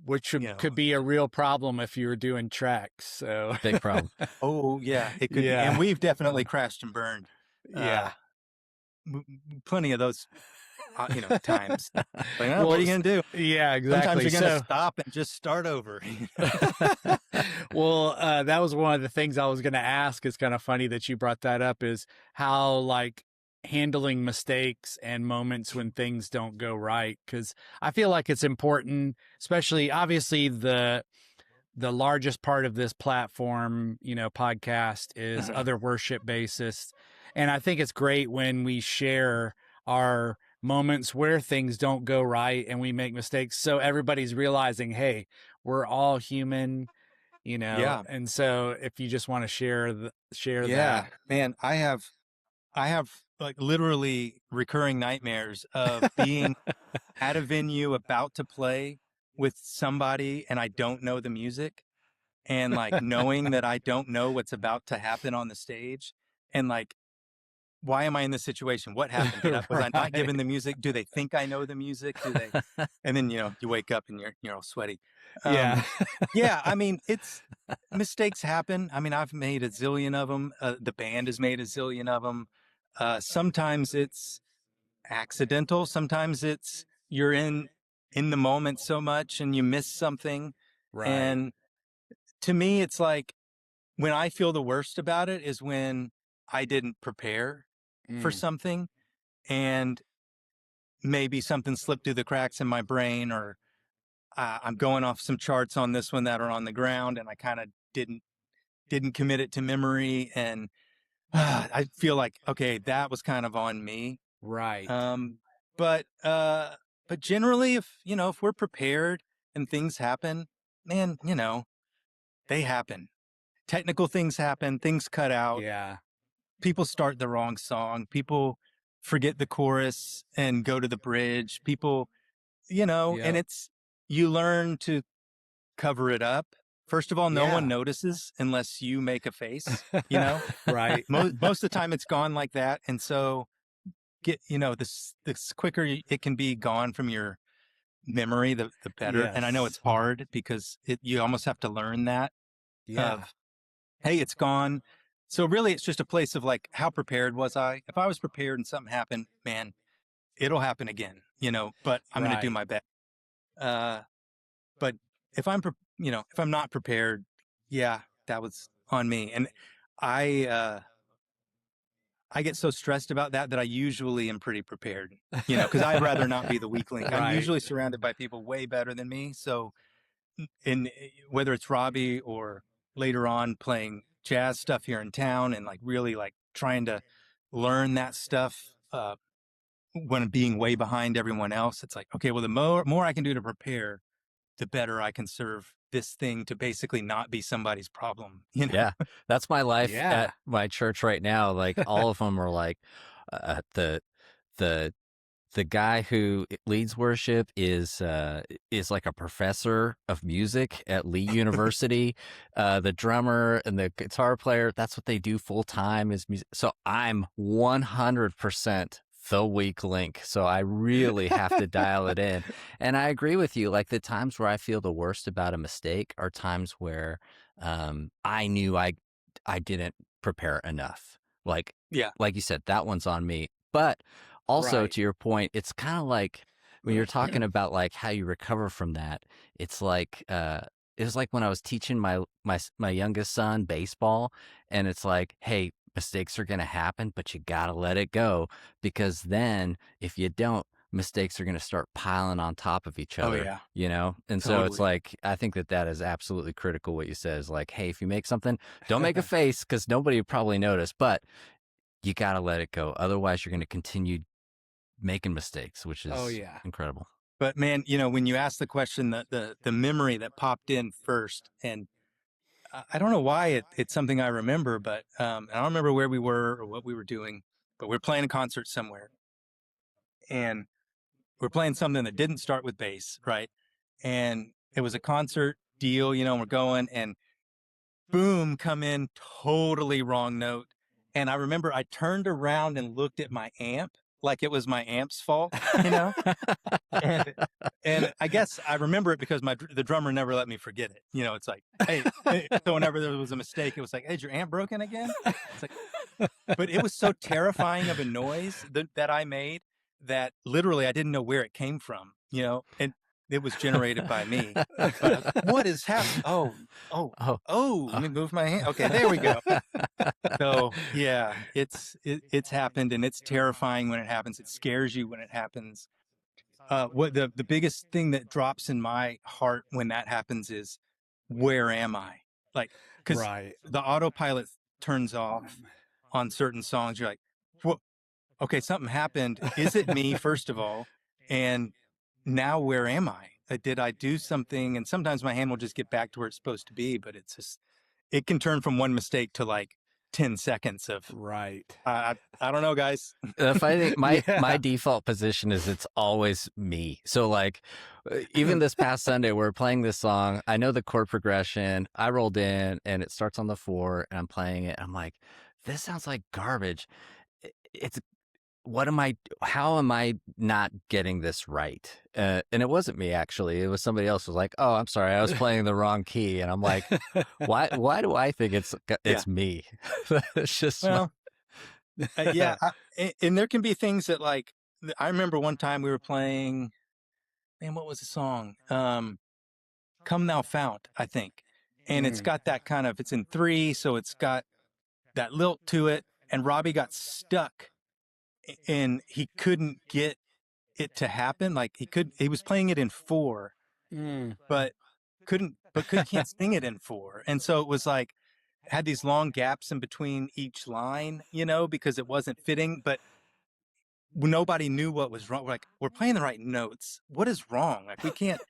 which you know. could be a real problem if you were doing tracks. So Big problem. Oh yeah, it could be. And we've definitely crashed and burned. Plenty of those, you know, times. Like, oh, what are you gonna do? Yeah, exactly. Sometimes you're gonna stop and just start over. Well, that was one of the things I was going to ask. It's kind of funny that you brought that up, is how like handling mistakes and moments when things don't go right. Cause I feel like it's important, especially obviously the largest part of this platform, you know, podcast is other worship bassists. And I think it's great when we share our moments where things don't go right and we make mistakes. So everybody's realizing, hey, we're all human, you know. Yeah. And so if you just want to share yeah, that. man, I have like literally recurring nightmares of being at a venue about to play with somebody and I don't know the music, and like knowing that I don't know what's about to happen on the stage, and like, why am I in this situation? What happened? Was I not given the music? Do they think I know the music? Do they? And then, you know, you wake up and you're all sweaty. Yeah. Yeah. I mean, mistakes happen. I mean, I've made a zillion of them. The band has made a zillion of them. Sometimes it's accidental. Sometimes it's you're in the moment so much and you miss something. Right. And to me, it's like, when I feel the worst about it is when I didn't prepare for something and maybe something slipped through the cracks in my brain, or I'm going off some charts on this one that are on the ground and I kind of didn't commit it to memory, and I feel like, okay, that was kind of on me. Right. But generally, if we're prepared and things happen, man, you know, they happen. Technical things happen, things cut out. Yeah. People start the wrong song. People forget the chorus and go to the bridge. People, you know, and you learn to cover it up. First of all, no one notices unless you make a face, you know? Right. Most of the time it's gone like that. And so this quicker it can be gone from your memory, the better. Yes. And I know it's hard because you almost have to learn that. Hey, it's gone. So really it's just a place of like, how prepared was I? If I was prepared and something happened, man, it'll happen again, you know, but I'm going to do my best. But if I'm not prepared, yeah, that was on me. And I get so stressed about that I usually am pretty prepared, you know, because I'd rather not be the weak link. Right. I'm usually surrounded by people way better than me. So whether it's Robbie or later on playing jazz stuff here in town and like really like trying to learn that stuff, when being way behind everyone else, it's like, okay, well, the more I can do to prepare, the better I can serve this thing to basically not be somebody's problem. You know? Yeah, that's my life at my church right now. Like all of them are like the the guy who leads worship is like a professor of music at Lee University. The drummer and the guitar player, that's what they do full time is music. So I'm 100% the weak link. So I really have to dial it in. And I agree with you. Like the times where I feel the worst about a mistake are times where I knew I didn't prepare enough. Like you said, that one's on me. But also to your point, it's kind of like when you're talking about like how you recover from that, it's like it was like when I was teaching my youngest son baseball, and it's like, hey, mistakes are going to happen, but you got to let it go, because then if you don't, mistakes are going to start piling on top of each other, you know? And so it's like, I think that is absolutely critical. What you said is like, hey, if you make something, don't make a face, because nobody would probably notice, but you got to let it go. Otherwise, you're going to continue making mistakes, which is incredible. But man, you know, when you asked the question, the memory that popped in first, and I don't know why it's something I remember, but I don't remember where we were or what we were doing, but we're playing a concert somewhere, and we're playing something that didn't start with bass, right? And it was a concert deal, you know, and we're going, and boom, come in, totally wrong note. And I remember I turned around and looked at my amp like it was my amp's fault, you know? and I guess I remember it because the drummer never let me forget it. You know, it's like, hey, so whenever there was a mistake, it was like, hey, is your amp broken again? It's like, but it was so terrifying of a noise that I made that literally I didn't know where it came from, you know, and it was generated by me. What is happening? Let me move my hand. Okay, there we go. So yeah, it's happened, and it's terrifying when it happens. It scares you when it happens. What the biggest thing that drops in my heart when that happens is, where am I? Like, because the autopilot turns off on certain songs. You're like, what? Okay, something happened. Is it me, first of all? And now where am I? Did I do something? And sometimes my hand will just get back to where it's supposed to be, but it's just, it can turn from one mistake to like 10 seconds of, I don't know, guys. If I think my default position is it's always me. So like, even this past Sunday, we're playing this song. I know the chord progression. I rolled in and it starts on the 4 and I'm playing it. I'm like, this sounds like garbage. It's, how am I not getting this right? And it wasn't me, actually. It was somebody else who was like, oh, I'm sorry, I was playing the wrong key. And I'm like, why do I think it's me? It's just, well, and there can be things that, like, I remember one time we were playing, man, what was the song? Come Thou Fount, I think. And it's got that kind of, it's in 3, so it's got that lilt to it. And Robbie got stuck and he couldn't get it to happen. Like he was playing it in 4, but can't sing it in 4. And so it was like, had these long gaps in between each line, you know, because it wasn't fitting, but nobody knew what was wrong. We're like, we're playing the right notes. What is wrong? Like, we can't,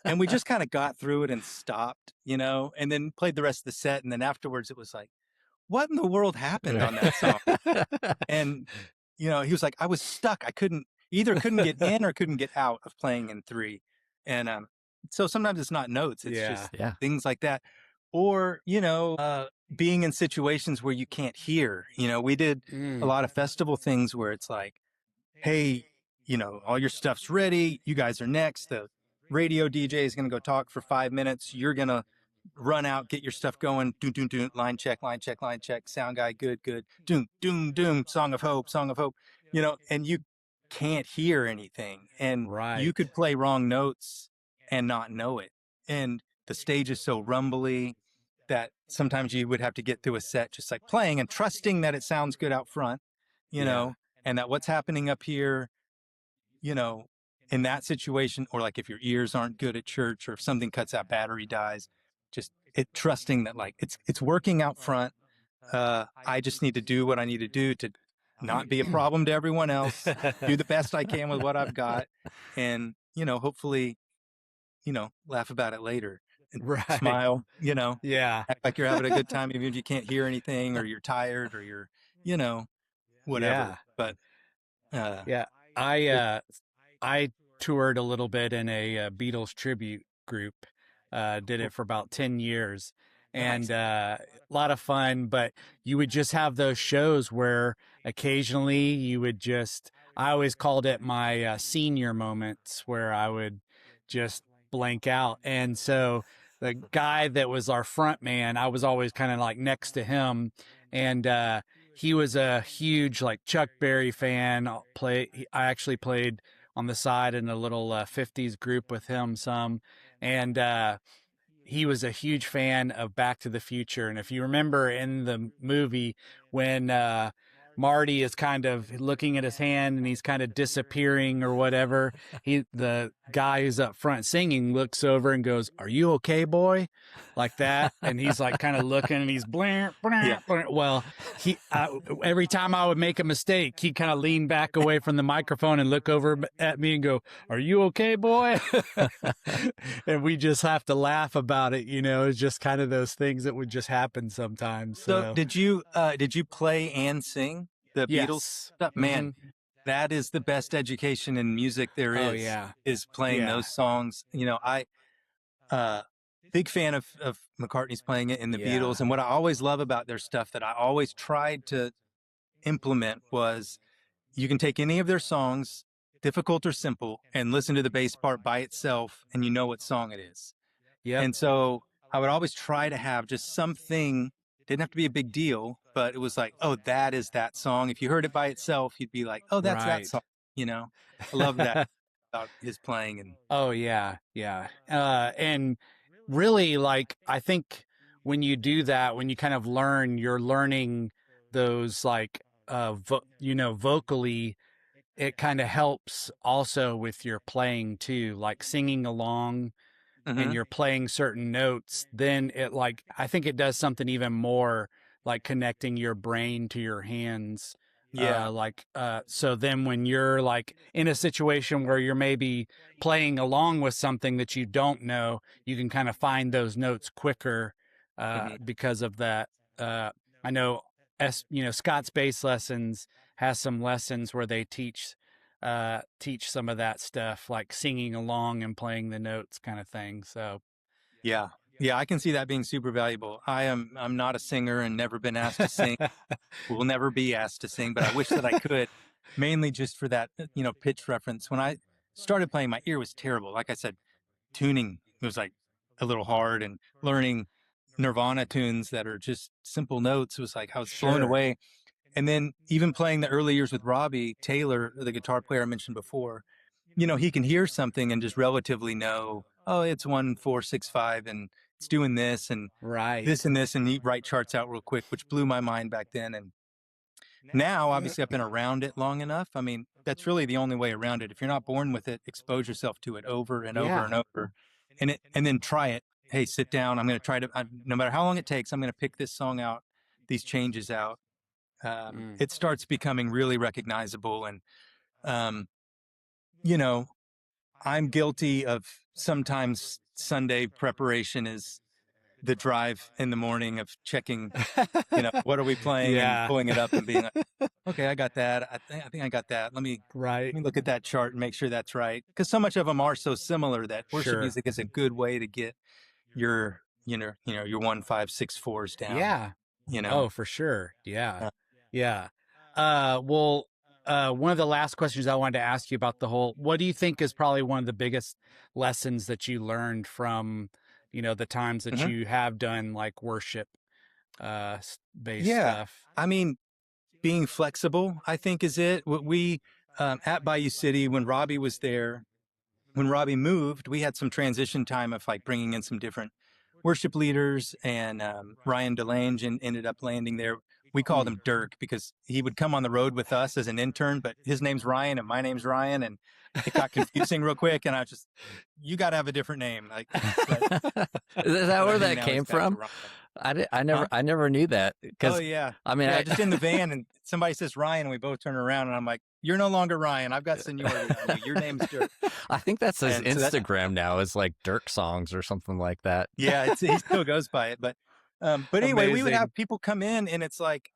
and we just kind of got through it and stopped, you know, and then played the rest of the set. And then afterwards it was like, what in the world happened on that song? And, you know, he was like, I was stuck. I couldn't get in or couldn't get out of playing in 3. And so sometimes it's not notes. It's just things like that. Or, you know, being in situations where you can't hear. You know, we did a lot of festival things where it's like, hey, you know, all your stuff's ready. You guys are next. The radio DJ is going to go talk for 5 minutes. You're going to run out, get your stuff going. Doom, doom, doom. Line check, line check, line check. Sound guy, good, good. Doom, doom, doom. Song of hope, song of hope. You know, and you can't hear anything. And you could play wrong notes and not know it. And the stage is so rumbly that sometimes you would have to get through a set just like playing and trusting that it sounds good out front, you know, and that what's happening up here, you know, in that situation, or like if your ears aren't good at church, or if something cuts out, battery dies, just trusting that like it's working out front. I just need to do what I need to do to not be a problem to everyone else, do the best I can with what I've got, and, you know, hopefully, you know, laugh about it later. Smile, you know, act like you're having a good time, even if you can't hear anything, or you're tired, or you're, you know, whatever. But I toured a little bit in a Beatles tribute group. Did it for about 10 years, and a lot of fun. But you would just have those shows where occasionally you would just, I always called it my senior moments where I would just blank out. And so the guy that was our front man, I was always kind of like next to him. And he was a huge like Chuck Berry fan. I actually played on the side in a little 50s group with him some. And he was a huge fan of Back to the Future. And if you remember in the movie when Marty is kind of looking at his hand and he's kind of disappearing or whatever, the guy who's up front singing looks over and goes, "Are you okay, boy?" Like that. And he's like kind of looking and he's blah, blah, blah. Well, every time I would make a mistake, he'd kind of lean back away from the microphone and look over at me and go, "Are you okay, boy?" And we just have to laugh about it. It's just kind of those things that would just happen sometimes. So did you play and sing the Beatles stuff? Man, Mm-hmm. that is the best education in music there is. Oh, yeah. Is playing those songs. I big fan of McCartney's playing it in the Beatles. And what I always love about their stuff that I always tried to implement was you can take any of their songs, difficult or simple, and listen to the bass part by itself and you know what song it is. Yeah. And so I would always try to have just something, didn't have to be a big deal, but it was like, oh, that is that song. If you heard it by itself, you'd be like, oh, that's that song. I love that about his playing. And oh, yeah. Yeah. And really, like, I think when you do that, when you kind of you're learning those like, vocally, it kind of helps also with your playing too, like singing along and you're playing certain notes. Then I think it does something even more like connecting your brain to your hands. So then when you're like in a situation where you're maybe playing along with something that you don't know, you can kind of find those notes quicker because of that. I know Scott's Bass Lessons has some lessons where they teach some of that stuff, like singing along and playing the notes kind of thing. So yeah, I can see that being super valuable. I'm not a singer and never been asked to sing. Will never be asked to sing, but I wish that I could, mainly just for that, pitch reference. When I started playing, my ear was terrible. Like I said, tuning was like a little hard, and learning Nirvana tunes that are just simple notes was like, I was blown away. And then even playing the early years with Robbie Taylor, the guitar player I mentioned before, he can hear something and just relatively know, oh, it's 1, 4, 6, 5, and it's doing this and this and this, and he write charts out real quick, which blew my mind back then. And now, obviously, I've been around it long enough. I mean, that's really the only way around it. If you're not born with it, expose yourself to it over and over and over, and then try it. Hey, sit down. I'm going to try to, no matter how long it takes, I'm going to pick this song out, these changes out. It starts becoming really recognizable. And, I'm guilty of sometimes Sunday preparation is the drive in the morning of checking, what are we playing and pulling it up and being like, okay, I got that. I think I got that. Let me look at that chart and make sure that's right. Because so much of them are so similar that worship music is a good way to get your, your 1, 5, 6, 4s down. Yeah. Oh, for sure. Yeah. Yeah. Well, one of the last questions I wanted to ask you about what do you think is probably one of the biggest lessons that you learned from, the times that you have done like worship, based stuff? I mean, being flexible, I think is it. What we, at Bayou City, when Robbie was there, when Robbie moved, we had some transition time of like bringing in some different worship leaders, and Ryan DeLange ended up landing there. We called him Dirk because he would come on the road with us as an intern, but his name's Ryan and my name's Ryan, and it got confusing real quick. And I just, you got to have a different name. Like, is that where that came from? I never knew that. Oh yeah. I mean, just in the van, and somebody says Ryan, and we both turn around, and I'm like, "You're no longer Ryan. I've got seniority on you. Your name's Dirk." I think that's his Instagram now. Is like Dirk Songs or something like that. Yeah, he still goes by it, but anyway, we would have people come in, and it's like,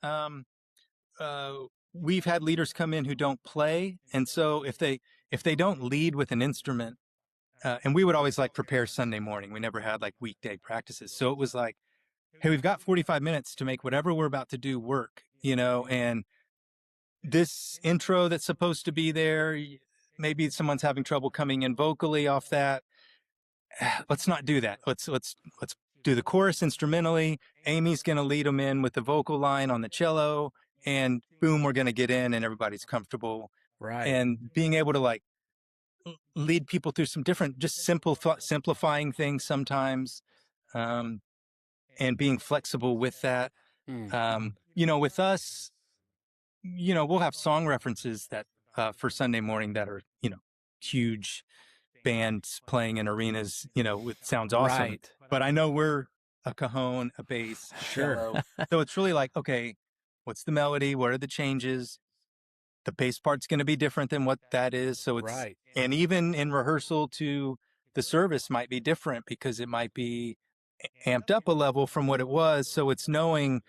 we've had leaders come in who don't play. And so if they don't lead with an instrument, and we would always like prepare Sunday morning. We never had like weekday practices. So it was like, hey, we've got 45 minutes to make whatever we're about to do work, and this intro that's supposed to be there, maybe someone's having trouble coming in vocally off that. Let's not do that. Let's do the chorus instrumentally. Amy's going to lead them in with the vocal line on the cello, and boom, we're going to get in and everybody's comfortable. Right. And being able to like lead people through some different, just simplifying things sometimes, and being flexible with that. With us, we'll have song references that for Sunday morning that are, huge bands playing in arenas, with sounds awesome. Right. But I know we're a cajon, a bass, Sure. cello. So it's really like, okay, what's the melody? What are the changes? The bass part's going to be different than what that is. So it's, Right. and even in rehearsal to the service might be different because it might be amped up a level from what it was. So it's knowing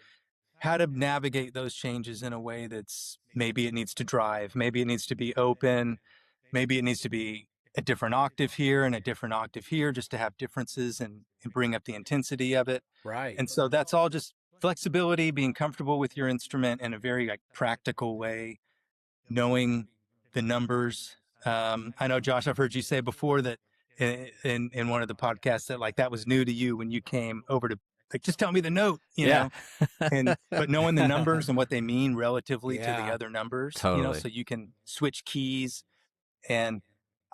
how to navigate those changes in a way that's, maybe it needs to drive, maybe it needs to be open, maybe it needs to be a different octave here and a different octave here, just to have differences and bring up the intensity of it. Right. And so that's all just flexibility, being comfortable with your instrument in a very like practical way, knowing the numbers. I know, Josh, I've heard you say before that in one of the podcasts that like that was new to you when you came over to, like, just tell me the note, know, but knowing the numbers and what they mean relatively to the other numbers, Totally. so you can switch keys. And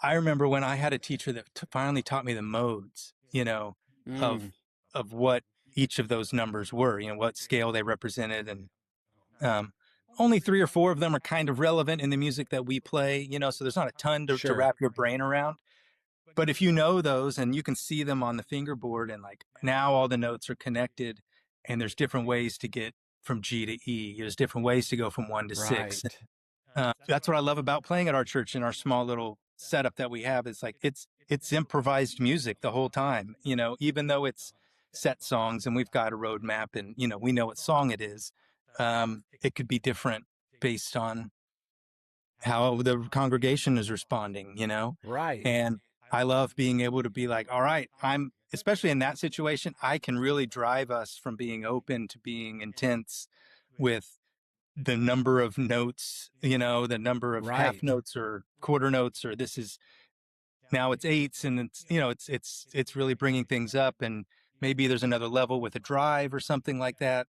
I remember when I had a teacher that finally taught me the modes, of what each of those numbers were, what scale they represented. And only 3 or 4 of them are kind of relevant in the music that we play, so there's not a ton to wrap your brain around. But if you know those and you can see them on the fingerboard, and like now all the notes are connected and there's different ways to get from G to E. There's different ways to go from 1 to 6. That's what I love about playing at our church in our small little setup that we have. It's like, it's improvised music the whole time, even though it's set songs and we've got a roadmap and, we know what song it is. It could be different based on how the congregation is responding, Right. And I love being able to be like, all right, especially in that situation, I can really drive us from being open to being intense with the number of notes, the number of half notes or quarter notes, or this is now it's eighths, and it's really bringing things up, and maybe there's another level with a drive or something like that.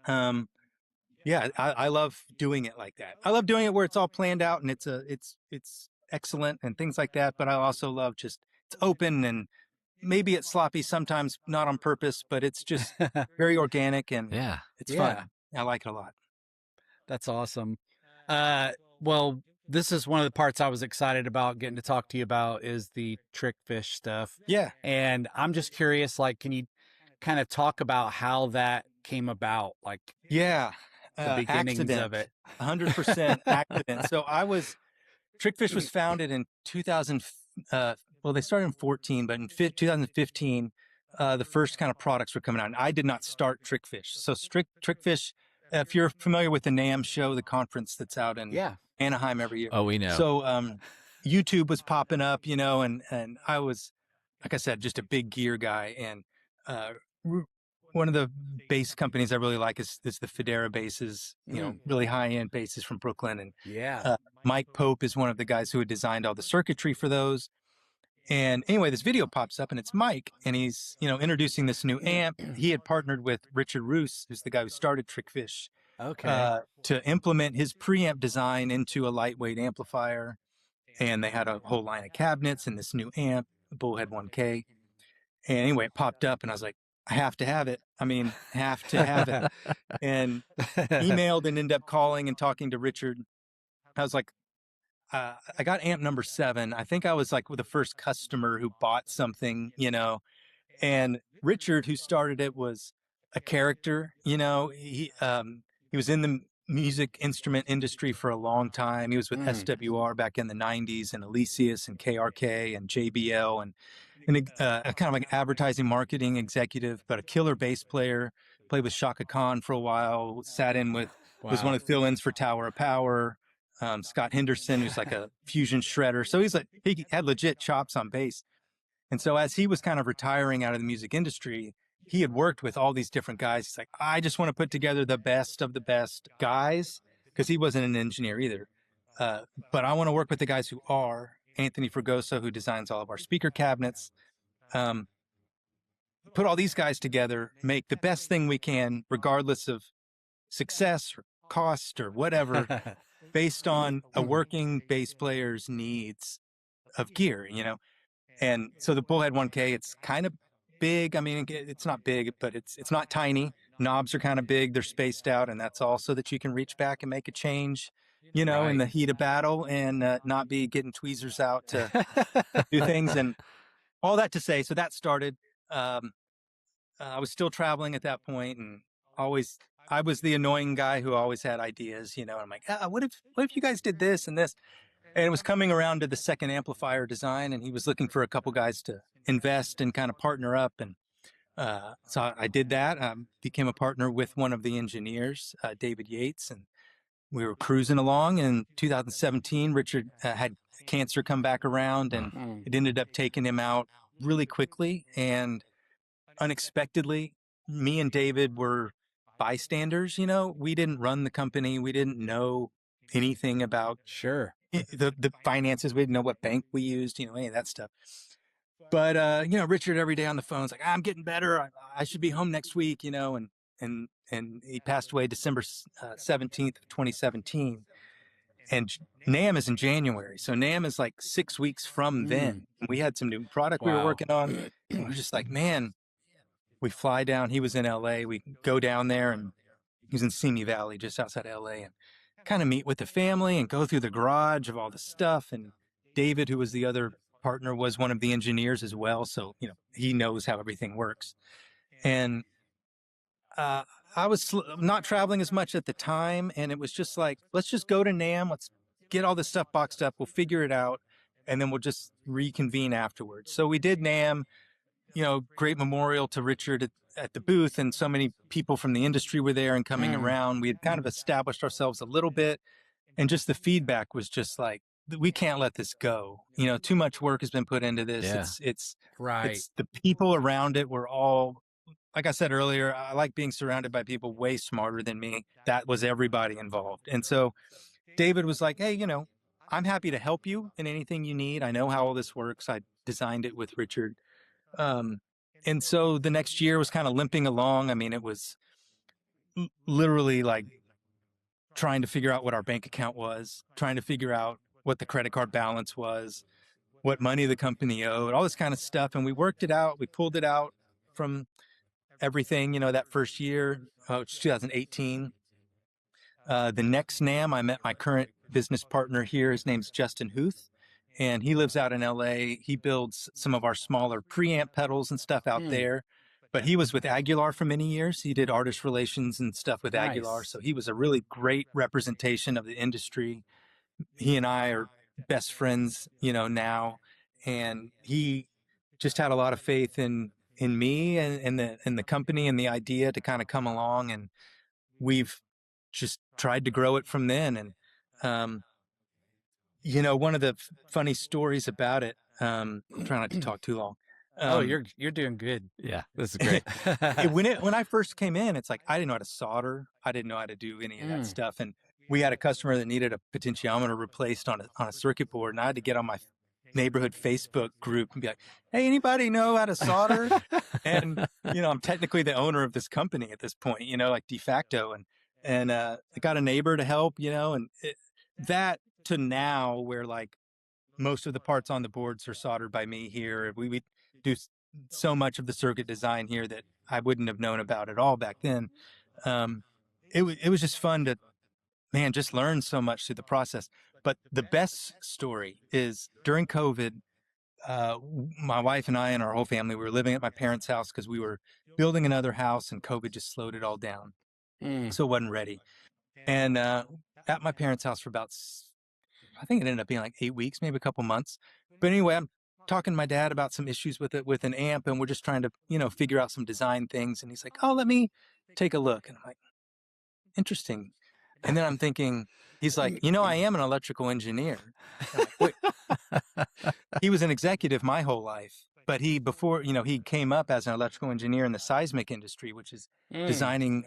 I love doing it like that. I love doing it where it's all planned out and it's excellent and things like that. But I also love just, it's open, and maybe it's sloppy sometimes, not on purpose, but it's just very organic and it's fun. I like it a lot. That's awesome. Well, this is one of the parts I was excited about getting to talk to you about, is the Trickfish stuff. Yeah. And I'm just curious, like, can you kind of talk about how that came about? Like, the beginnings accident of it. 100% accident. So Trickfish was founded in 2000. They started in 14, but in 2015, the first kind of products were coming out. And I did not start Trickfish. So Trickfish, if you're familiar with the NAMM show, the conference that's out in Anaheim every year. Oh, we know. So YouTube was popping up, and I was, like I said, just a big gear guy. And one of the bass companies I really like is the Federa basses, really high-end basses from Brooklyn. And Mike Pope is one of the guys who had designed all the circuitry for those. And anyway, this video pops up and it's Mike, and he's, introducing this new amp. He had partnered with Richard Roos, who's the guy who started Trickfish, to implement his preamp design into a lightweight amplifier. And they had a whole line of cabinets and this new amp, the Bullhead 1K. And anyway, it popped up and I was like, I have to have it. Have to have it. And emailed and ended up calling and talking to Richard. I was like, I got amp number 7. I think I was like the first customer who bought something, and Richard, who started it, was a character, he was in the music instrument industry for a long time. He was with SWR back in the 90s, and Elysius and KRK and JBL, and a kind of like advertising marketing executive, but a killer bass player. Played with Shaka Khan for a while, sat in with was one of the fill-ins for Tower of Power. Scott Henderson, who's like a fusion shredder. So he had legit chops on bass. And so as he was kind of retiring out of the music industry, he had worked with all these different guys. He's like, I just want to put together the best of the best guys, because he wasn't an engineer either. But I want to work with the guys who are. Anthony Fragoso, who designs all of our speaker cabinets. Put all these guys together, make the best thing we can, regardless of success or cost or whatever, based on a working bass player's needs of gear, And so the Bullhead 1K, it's kind of big. I mean, it's not big, but it's not tiny. Knobs are kind of big. They're spaced out, and that's all so that you can reach back and make a change, in the heat of battle, and not be getting tweezers out to do things. And all that to say, so that started. I was still traveling at that point, and I was the annoying guy who always had ideas, and I'm like, what if you guys did this and this? And it was coming around to the second amplifier design, and he was looking for a couple guys to invest and kind of partner up. And so I did that. Became a partner with one of the engineers, David Yates, and we were cruising along. In 2017, Richard had cancer come back around, and it ended up taking him out really quickly. And unexpectedly, me and David were bystanders. We didn't run the company. We didn't know anything about the finances. We didn't know what bank we used, any of that stuff. But Richard every day on the phone's like, I'm getting better. I should be home next week, and he passed away December 17th of 2017. And NAMM is in January. So NAMM is like 6 weeks from then. And we had some new product we were working on. And we were just like, man, we fly down. He was in LA. We go down there, and he was in Simi Valley, just outside LA, and kind of meet with the family and go through the garage of all the stuff. And David, who was the other partner, was one of the engineers as well. So, he knows how everything works. And I was not traveling as much at the time. And it was just like, let's just go to NAMM. Let's get all this stuff boxed up. We'll figure it out. And then we'll just reconvene afterwards. So we did NAMM, great memorial to Richard at the booth. And so many people from the industry were there and coming around. We had kind of established ourselves a little bit. And just the feedback was just like, we can't let this go. Too much work has been put into this. Yeah. It's the people around it were all, like I said earlier, I like being surrounded by people way smarter than me. That was everybody involved. And so David was like, hey, I'm happy to help you in anything you need. I know how all this works. I designed it with Richard. And so the next year was kind of limping along. I mean, it was literally like trying to figure out what our bank account was, trying to figure out what the credit card balance was, what money the company owed, all this kind of stuff. And we worked it out. We pulled it out from everything, that first year, which was 2018. The next NAMM, I met my current business partner here. His name's Justin Huth, and he lives out in LA. He builds some of our smaller preamp pedals and stuff out there. But he was with Aguilar for many years. He did artist relations and stuff with Aguilar. So he was a really great representation of the industry. He and I are best friends, now. And he just had a lot of faith in me and the company and the idea to kind of come along. And we've just tried to grow it from then. And, one of the funny stories about it, I'm trying not to talk too long. You're doing good. Yeah, this is great. When I first came in, it's like, I didn't know how to solder. I didn't know how to do any of that stuff. And we had a customer that needed a potentiometer replaced on a circuit board. And I had to get on my neighborhood Facebook group and be like, hey, anybody know how to solder? And, I'm technically the owner of this company at this point, like de facto. And I got a neighbor to help, and that to now where like most of the parts on the boards are soldered by me here. We do so much of the circuit design here that I wouldn't have known about at all back then. It was just fun to, just learn so much through the process. But the best story is during COVID, my wife and I and our whole family, we were living at my parents' house because we were building another house and COVID just slowed it all down. So it wasn't ready. And at my parents' house for about, I think it ended up being like 8 weeks, maybe a couple months. But anyway, I'm talking to my dad about some issues with it, with an amp, and we're just trying to, figure out some design things. And he's like, oh, let me take a look. And I'm like, interesting. And then I'm thinking, he's like, I am an electrical engineer. I'm like, wait. He was an executive my whole life, but he came up as an electrical engineer in the seismic industry, which is designing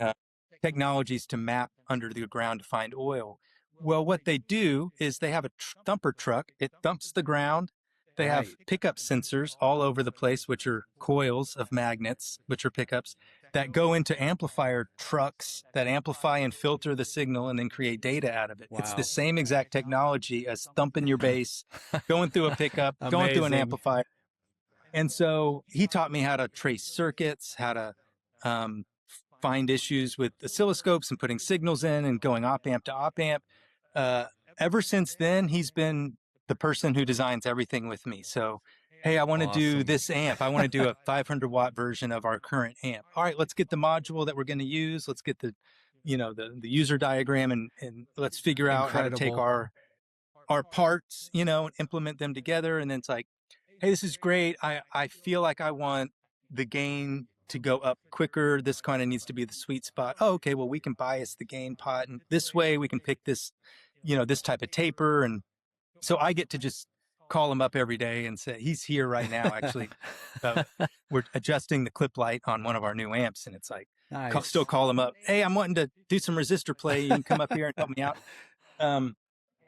technologies to map under the ground to find oil. Well, what they do is they have a thumper truck. It thumps the ground. They have pickup sensors all over the place, which are coils of magnets, which are pickups that go into amplifier trucks that amplify and filter the signal and then create data out of it. It's the same exact technology as thumping your bass, going through a pickup, going through an amplifier. And so he taught me how to trace circuits, how to find issues with oscilloscopes and putting signals in and going op amp to op amp. Ever since then, he's been the person who designs everything with me. So, hey, I want to do this amp. I want to do a 500 watt version of our current amp. All right, let's get the module that we're going to use. Let's get the user diagram and let's figure out how to take our parts, and implement them together. And then it's like, hey, this is great. I feel like I want the gain to go up quicker. This kind of needs to be the sweet spot. Oh, okay, well, we can bias the gain pot, and this way we can pick this, this type of taper. And so I get to just call him up every day and say, he's here right now, actually. We're adjusting the clip light on one of our new amps, and it's like, still call him up. Hey, I'm wanting to do some resistor play. You can come up here and help me out.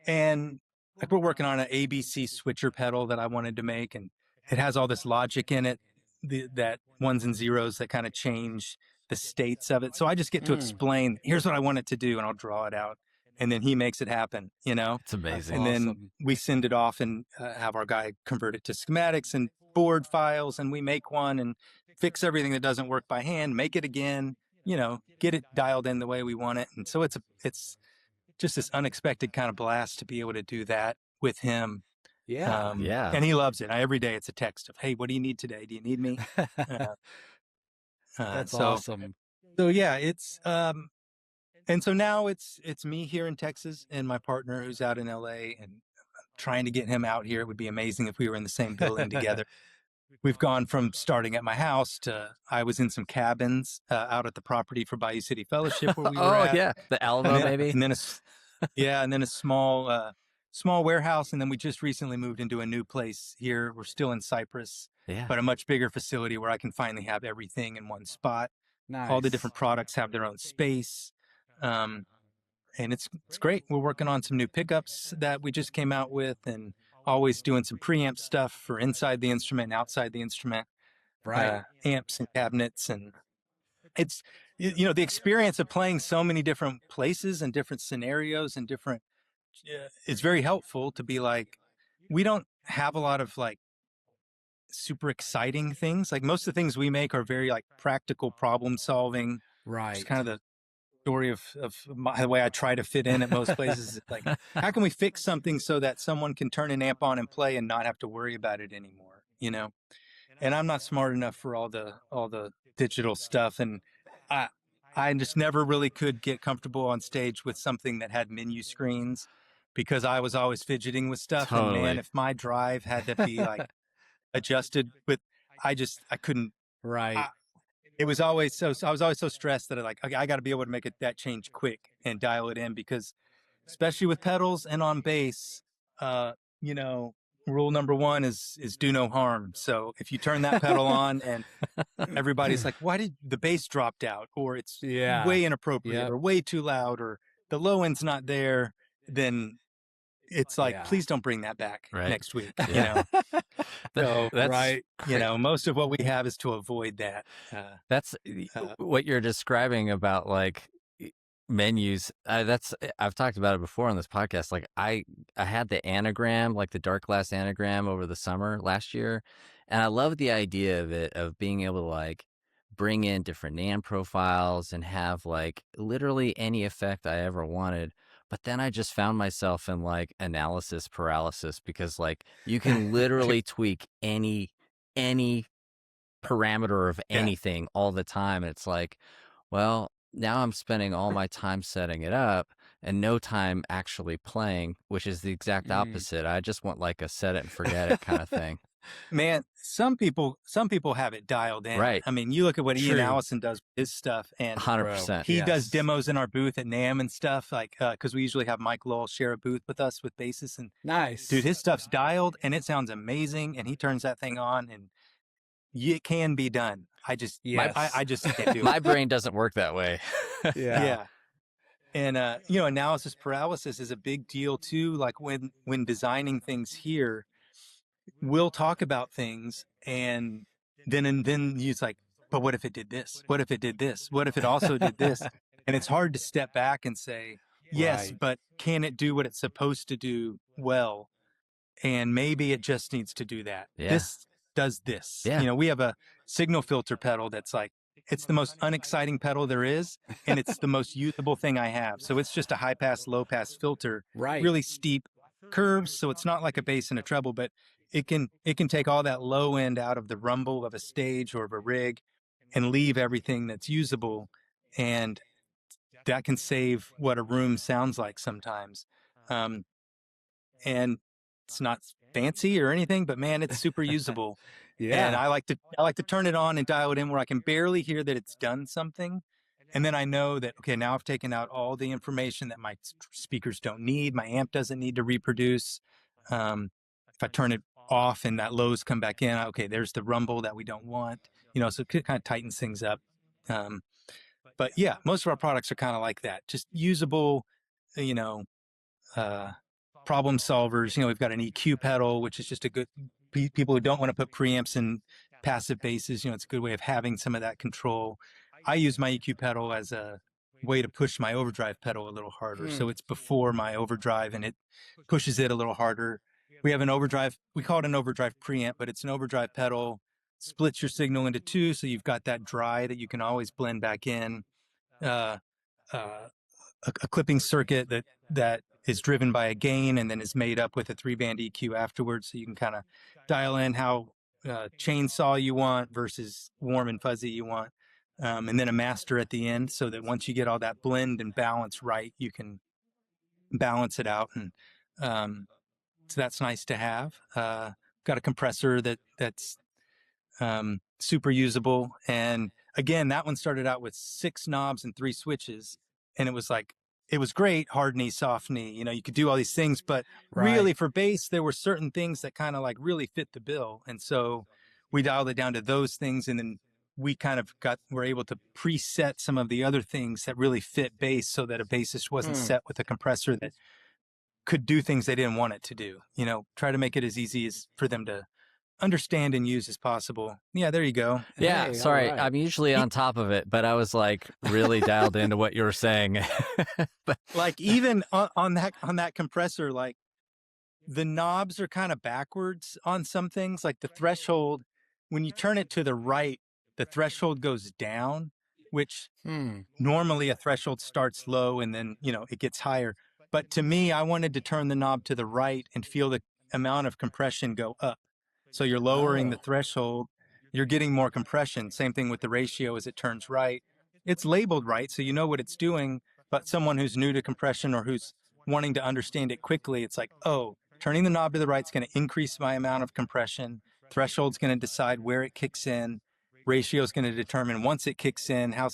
And like we're working on an ABC switcher pedal that I wanted to make, and it has all this logic in it, that ones and zeros that kind of change the states of it. So I just get to explain, here's what I want it to do, and I'll draw it out. And then he makes it happen, It's amazing. And then we send it off and have our guy convert it to schematics and board files, and we make one and fix everything that doesn't work by hand, make it again, get it dialed in the way we want it. And so it's just this unexpected kind of blast to be able to do that with him. Yeah. And he loves it. Every day it's a text of, hey, what do you need today? Do you need me? That's awesome. So yeah, it's, and so now it's me here in Texas and my partner who's out in LA, and trying to get him out here. It would be amazing if we were in the same building together. We've gone from starting at my house to I was in some cabins out at the property for Bayou City Fellowship where we were at. Yeah, the Alamo maybe. And then a small warehouse, and then we just recently moved into a new place here. We're still in Cypress, but a much bigger facility where I can finally have everything in one spot. Nice. All the different products have their own space. And it's great. We're working on some new pickups that we just came out with, and always doing some preamp stuff for inside the instrument and outside the instrument. Right. Amps and cabinets. And it's, the experience of playing so many different places and different scenarios and different, it's very helpful to be like, we don't have a lot of like super exciting things. Like most of the things we make are very like practical problem solving. Right. It's kind of the story of the way I try to fit in at most places. Like, how can we fix something so that someone can turn an amp on and play and not have to worry about it anymore? And I'm not smart enough for all the digital stuff, and I just never really could get comfortable on stage with something that had menu screens, because I was always fidgeting with stuff. Totally. And man, if my drive had to be like adjusted with, I couldn't. Right. I was always so stressed that I got to be able to make that change quick and dial it in, because especially with pedals and on bass, rule number one is do no harm. So if you turn that pedal on and everybody's like, why did the bass dropped out, or it's way inappropriate, or way too loud, or the low end's not there, then it's like, please don't bring that back next week. So that's right. Most of what we have is to avoid that. That's what you're describing about like menus. I've talked about it before on this podcast. Like I had the anagram, like the dark glass anagram over the summer last year. And I love the idea of it, of being able to like bring in different NAND profiles and have like literally any effect I ever wanted. But then I just found myself in like analysis paralysis, because like you can literally tweak any parameter of anything all the time. And it's like, well, now I'm spending all my time setting it up and no time actually playing, which is the exact opposite. I just want like a set it and forget it kind of thing. Man, some people have it dialed in. Right. I mean, you look at what Ian True. Allison does with his stuff, and 100%. he does Yes. demos in our booth at NAMM and stuff, like because we usually have Mike Lowell share a booth with us with bassists, and Nice. dude, his stuff's dialed and it sounds amazing, and he turns that thing on, and it can be done. I just can't do it. My brain doesn't work that way. Yeah. And analysis paralysis is a big deal too. Like when designing things here, we'll talk about things, and then it's like, but what if it did this? What if it did this? What if it also did this? And it's hard to step back and say, yes, Right. but can it do what it's supposed to do well? And maybe it just needs to do that. Yeah. This does this. Yeah. We have a signal filter pedal that's like, it's the most unexciting pedal there is, and it's the most usable thing I have. So it's just a high pass, low pass filter, Right. really steep curves. So it's not like a bass and a treble, but it can take all that low end out of the rumble of a stage or of a rig and leave everything that's usable. And that can save what a room sounds like sometimes. And it's not fancy or anything, but man, it's super usable. And I like to turn it on and dial it in where I can barely hear that it's done something. And then I know that, okay, now I've taken out all the information that my speakers don't need. My amp doesn't need to reproduce. If I turn it off and that lows come back in, okay, there's the rumble that we don't want, so it kind of tightens things up. But yeah, most of our products are kind of like that, just usable, problem solvers. We've got an EQ pedal, which is just a good, people who don't want to put preamps in passive basses, it's a good way of having some of that control. I use my EQ pedal as a way to push my overdrive pedal a little harder. So it's before my overdrive and it pushes it a little harder. We have an overdrive, we call it an overdrive preamp, but it's an overdrive pedal, splits your signal into two. So you've got that dry that you can always blend back in. A clipping circuit that is driven by a gain and then is made up with a 3-band EQ afterwards. So you can kind of dial in how chainsaw you want versus warm and fuzzy you want. And then a master at the end, so that once you get all that blend and balance right, you can balance it out. And so that's nice to have. Got a compressor that's super usable. And again, that one started out with 6 knobs and 3 switches. And it was like, it was great, hard knee, soft knee. You could do all these things, but really for bass, there were certain things that kind of like really fit the bill. And so we dialed it down to those things. And then we kind of were able to preset some of the other things that really fit bass, so that a bassist wasn't set with a compressor that could do things they didn't want it to do. Try to make it as easy as for them to understand and use as possible. Yeah, there you go. Yeah, Hey, sorry. all right. I'm usually on top of it, but I was like really dialed into what you were saying. But like even on that compressor, like the knobs are kind of backwards on some things. Like the threshold, when you turn it to the right, the threshold goes down, which normally a threshold starts low and then, it gets higher. But to me, I wanted to turn the knob to the right and feel the amount of compression go up. So you're lowering the threshold, you're getting more compression. Same thing with the ratio as it turns right. It's labeled right, so you know what it's doing, but someone who's new to compression or who's wanting to understand it quickly, it's like, oh, turning the knob to the right is going to increase my amount of compression. Threshold's going to decide where it kicks in. Ratio is going to determine once it kicks in, how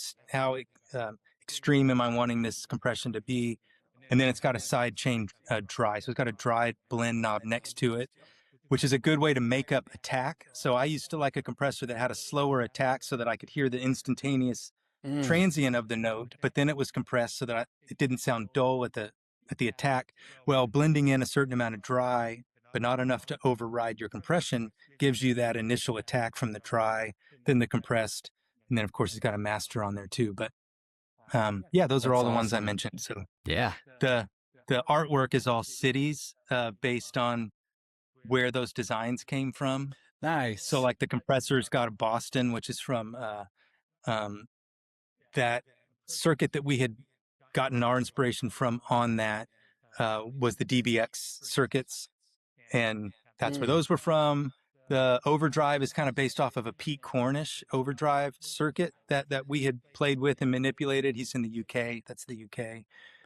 extreme am I wanting this compression to be. And then it's got a side chain dry. So it's got a dry blend knob next to it, which is a good way to make up attack. So I used to like a compressor that had a slower attack so that I could hear the instantaneous transient of the note, but then it was compressed so that it didn't sound dull at the attack. Well, blending in a certain amount of dry, but not enough to override your compression, gives you that initial attack from the dry, then the compressed, and then of course it's got a master on there too. But yeah, those are all the ones I mentioned. So yeah, the artwork is all cities based on where those designs came from. Nice. So like the compressor's got a Boston, which is from that circuit that we had gotten our inspiration from on that was the DBX circuits. And that's where those were from. The overdrive is kind of based off of a Pete Cornish overdrive circuit that we had played with and manipulated. He's in the UK. That's the UK.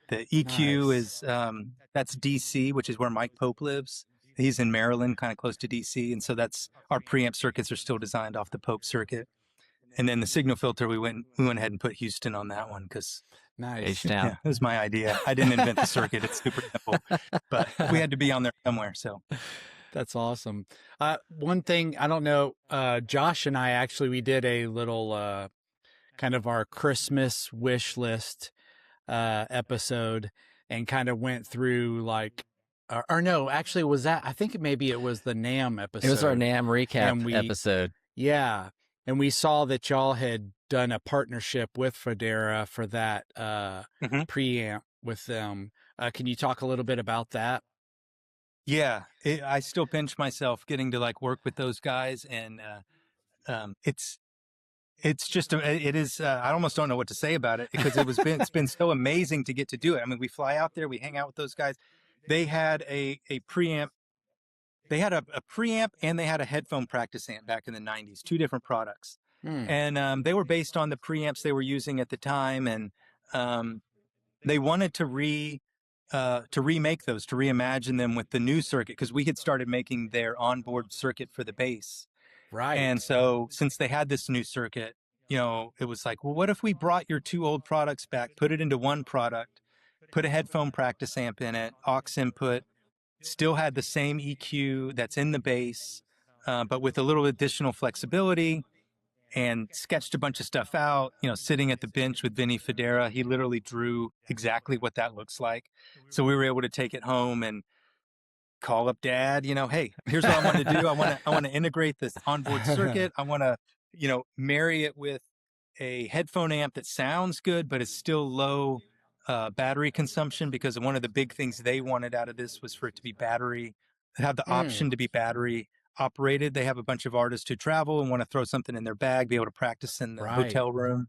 The EQ is, that's DC, which is where Mike Pope lives. He's in Maryland, kind of close to DC, and so that's our preamp circuits are still designed off the Pope circuit. And then the signal filter, we went ahead and put Houston on that one because Nice. H-Town. yeah, it was my idea. I didn't invent the circuit; it's super simple, but we had to be on there somewhere. So That's awesome. One thing, I don't know, Josh and I actually, we did a little kind of our Christmas wish list episode and kind of went through like, or no, actually was that, I think maybe it was the NAM episode. It was our NAM recap And episode. Yeah. And we saw that y'all had done a partnership with Federa for that preamp with them. Can you talk a little bit about that? yeah, I still pinch myself getting to like work with those guys, and it's just it is. I almost don't know what to say about it because it's been so amazing to get to do it. I mean, we fly out there, we hang out with those guys. They had a preamp. They had a preamp and they had a headphone practice amp back in the 90s, two different products. And they were based on the preamps they were using at the time. And they wanted to remake those, to reimagine them with the new circuit, because we had started making their onboard circuit for the bass. Right. And so since they had this new circuit, it was like, well, what if we brought your two old products back, put it into one product, put a headphone practice amp in it, aux input, still had the same EQ that's in the bass, but with a little additional flexibility, and sketched a bunch of stuff out, sitting at the bench with Vinny Federa. He literally drew exactly what that looks like. So we were able to take it home and call up Dad, hey, here's what I want to do. I want to integrate this onboard circuit. I want to, marry it with a headphone amp that sounds good, but is still low battery consumption, because one of the big things they wanted out of this was for it to be have the option to be battery operated. They have a bunch of artists who travel and want to throw something in their bag, be able to practice in the hotel room.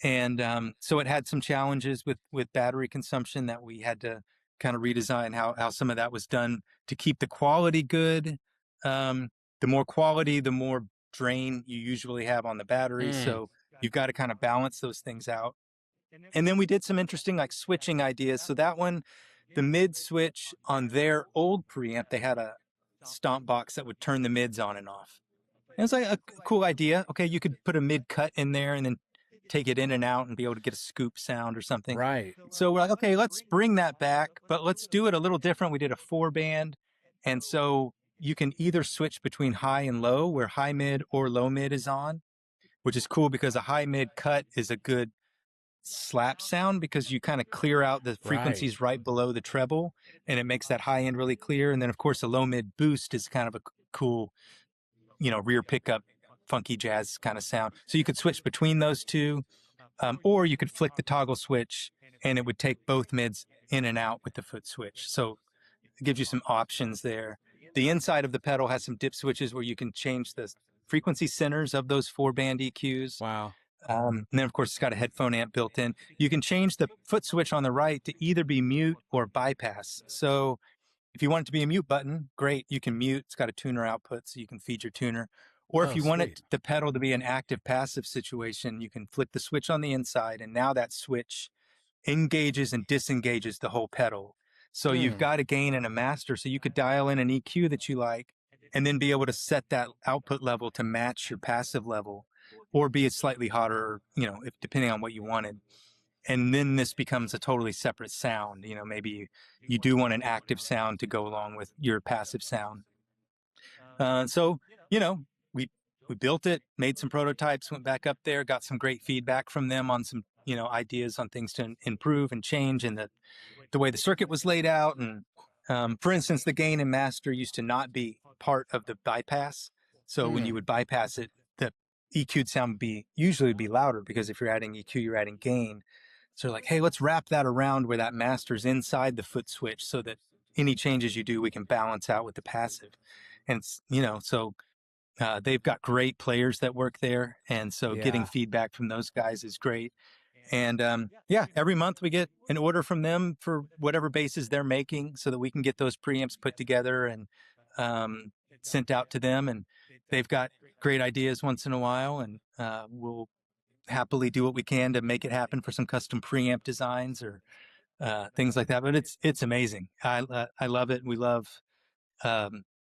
And so it had some challenges with battery consumption that we had to kind of redesign how some of that was done to keep the quality good. The more quality, the more drain you usually have on the battery. So you've got to kind of balance those things out. And then we did some interesting like switching ideas. So that one, the mid switch on their old preamp, they had a stomp box that would turn the mids on and off. And it was like a cool idea. Okay, you could put a mid cut in there and then take it in and out and be able to get a scoop sound or something. Right. So we're like, okay, let's bring that back, but let's do it a little different. We did a 4-band. And so you can either switch between high and low, where high mid or low mid is on, which is cool because a high mid cut is a good slap sound because you kind of clear out the frequencies right below the treble, and it makes that high end really clear. And then of course a low mid boost is kind of a cool, rear pickup, funky jazz kind of sound. So you could switch between those two, or you could flick the toggle switch and it would take both mids in and out with the foot switch. So it gives you some options there. The inside of the pedal has some dip switches where you can change the frequency centers of those 4-band EQs. Wow. And then, of course, it's got a headphone amp built in. You can change the foot switch on the right to either be mute or bypass. So if you want it to be a mute button, great, you can mute. It's got a tuner output, so you can feed your tuner. Or if you want the pedal to be an active-passive situation, you can flick the switch on the inside, and now that switch engages and disengages the whole pedal. So you've got a gain and a master, so you could dial in an EQ that you like, and then be able to set that output level to match your passive level, or be it slightly hotter, if depending on what you wanted. And then this becomes a totally separate sound. Maybe you do want an active sound to go along with your passive sound. So we built it, made some prototypes, went back up there, got some great feedback from them on some, ideas on things to improve and change, and the way the circuit was laid out. And for instance, the gain and master used to not be part of the bypass. So when you would bypass it, the EQ'd sound would usually be louder, because if you're adding EQ, you're adding gain. So like, hey, let's wrap that around where that master's inside the foot switch, so that any changes you do, we can balance out with the passive. And it's, so they've got great players that work there. And so getting feedback from those guys is great. And every month we get an order from them for whatever basses they're making, so that we can get those preamps put together and sent out to them. And they've got great ideas once in a while, and we'll happily do what we can to make it happen for some custom preamp designs or things like that. But it's amazing. I love it. We love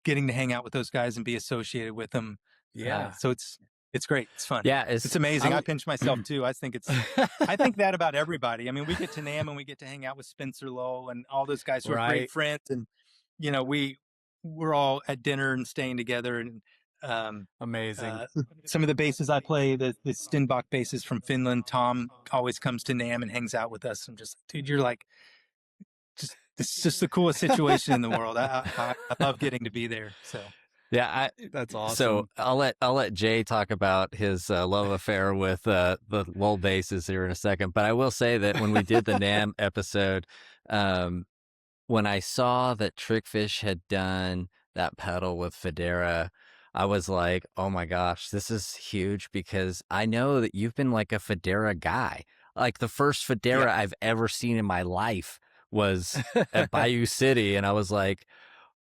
getting to hang out with those guys and be associated with them. Yeah. So it's great. It's fun. Yeah, It's amazing. I pinch myself too. I think that about everybody. I mean, we get to NAMM and we get to hang out with Spencer Lowell and all those guys who are great friends. And, you know, we're all at dinner and staying together. And amazing. Some of the basses I play, the Stenbach basses from Finland, Tom always comes to NAMM and hangs out with us. I'm just, dude, you're like, it's just the coolest situation in the world. I love getting to be there. So. Yeah, that's awesome. So I'll let Jay talk about his love affair with the Lowell basses here in a second. But I will say that when we did the NAMM episode, when I saw that Trickfish had done that pedal with Federa, I was like, oh my gosh, this is huge, because I know that you've been like a Federa guy. Like the first Federa I've ever seen in my life was at Bayou City, and I was like,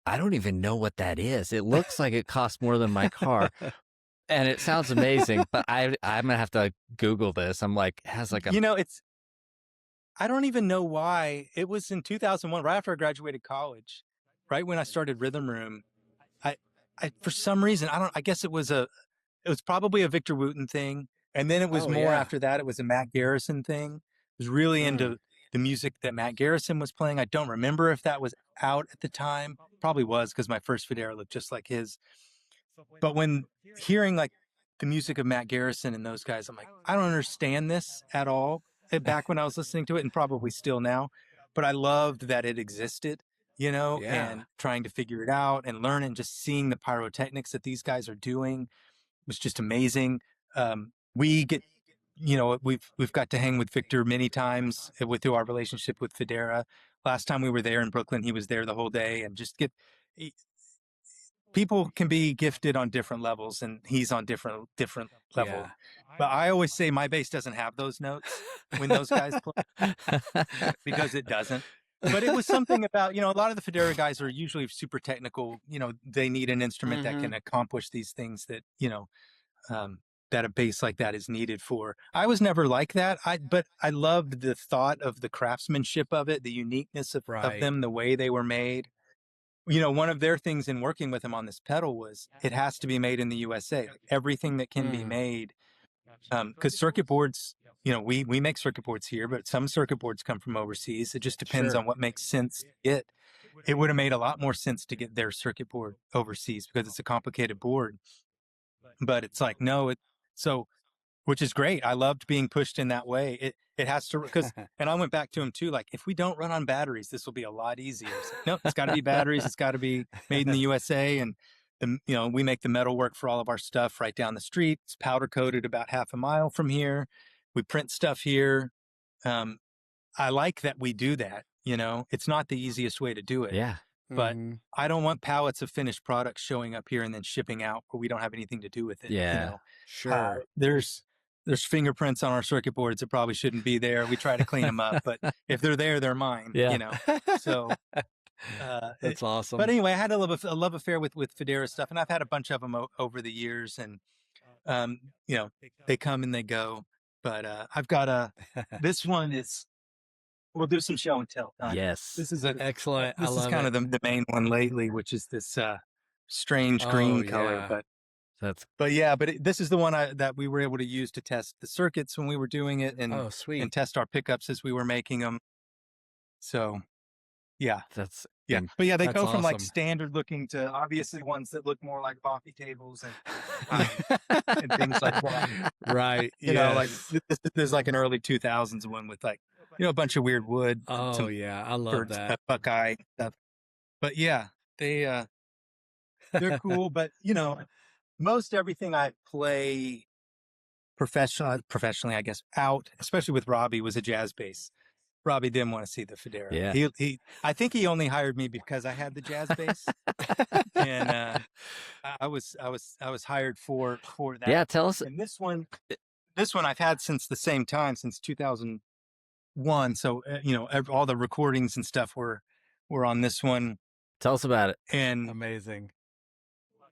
I don't even know what that is. It looks like it costs more than my car. And it sounds amazing, but I'm going to have to Google this. I'm like, it has like a... You know, I don't even know why. It was in 2001, right after I graduated college, right when I started Rhythm Room. I for some reason, I guess it was probably a Victor Wooten thing. And then it was after that, it was a Matt Garrison thing. I was really into the music that Matt Garrison was playing. I don't remember if that was out at the time. Probably was, because my first Federa looked just like his. But when hearing like the music of Matt Garrison and those guys, I'm like, I don't understand this at all. Back when I was listening to it, and probably still now, but I loved that it existed, you know, and trying to figure it out and learn, and just seeing the pyrotechnics that these guys are doing was just amazing. We get, you know, we've got to hang with Victor many times through our relationship with Federa. Last time we were there in Brooklyn, he was there the whole day, and just people can be gifted on different levels, and he's on different level. But I always say my bass doesn't have those notes when those guys play, because it doesn't. But it was something about, you know, a lot of the Federa guys are usually super technical. You know, they need an instrument that can accomplish these things that, you know, that a bass like that is needed for. I was never like that. But I loved the thought of the craftsmanship of it, the uniqueness of them, the way they were made. You know, one of their things in working with him on this pedal was it has to be made in the USA. Like everything that can be made, because circuit boards, you know, we make circuit boards here, but some circuit boards come from overseas. It just depends on what makes sense to get. It would have made a lot more sense to get their circuit board overseas, because it's a complicated board. But it's like, no, which is great. I loved being pushed in that way. It has to, and I went back to him too, like, if we don't run on batteries, this will be a lot easier. So, no, it's got to be batteries. It's got to be made in the USA. And you know, we make the metal work for all of our stuff right down the street. It's powder coated about half a mile from here. We print stuff here. I like that we do that. You know, it's not the easiest way to do it. Yeah. But I don't want pallets of finished products showing up here and then shipping out where we don't have anything to do with it. Yeah. You know? There's fingerprints on our circuit boards that probably shouldn't be there. We try to clean them up, but if they're there, they're mine. Yeah. You know. So that's awesome. But anyway, I had a love affair with Federa stuff, and I've had a bunch of them over the years, and you know, they come and they go. But I've got this one is. We'll do some show and tell. Yes. This is excellent. This is kind of the main one lately, which is this strange green color. But this is the one that we were able to use to test the circuits when we were doing it, and and test our pickups as we were making them. So, yeah, but yeah, they go from like standard looking to obviously ones that look more like coffee tables and things like that. Right. You know, like there's like an early 2000s one with like, you know, a bunch of weird wood. Oh yeah, I love that Buckeye stuff. But yeah, they're cool. But you know, most everything I play professionally, I guess, out, especially with Robbie, was a jazz bass. Robbie didn't want to see the Federa. Yeah. I think he only hired me because I had the jazz bass, and I was hired for that. Yeah, tell us. And this one I've had since the same time, since 2001. So you know, all the recordings and stuff were on this one. Tell us about it. And amazing.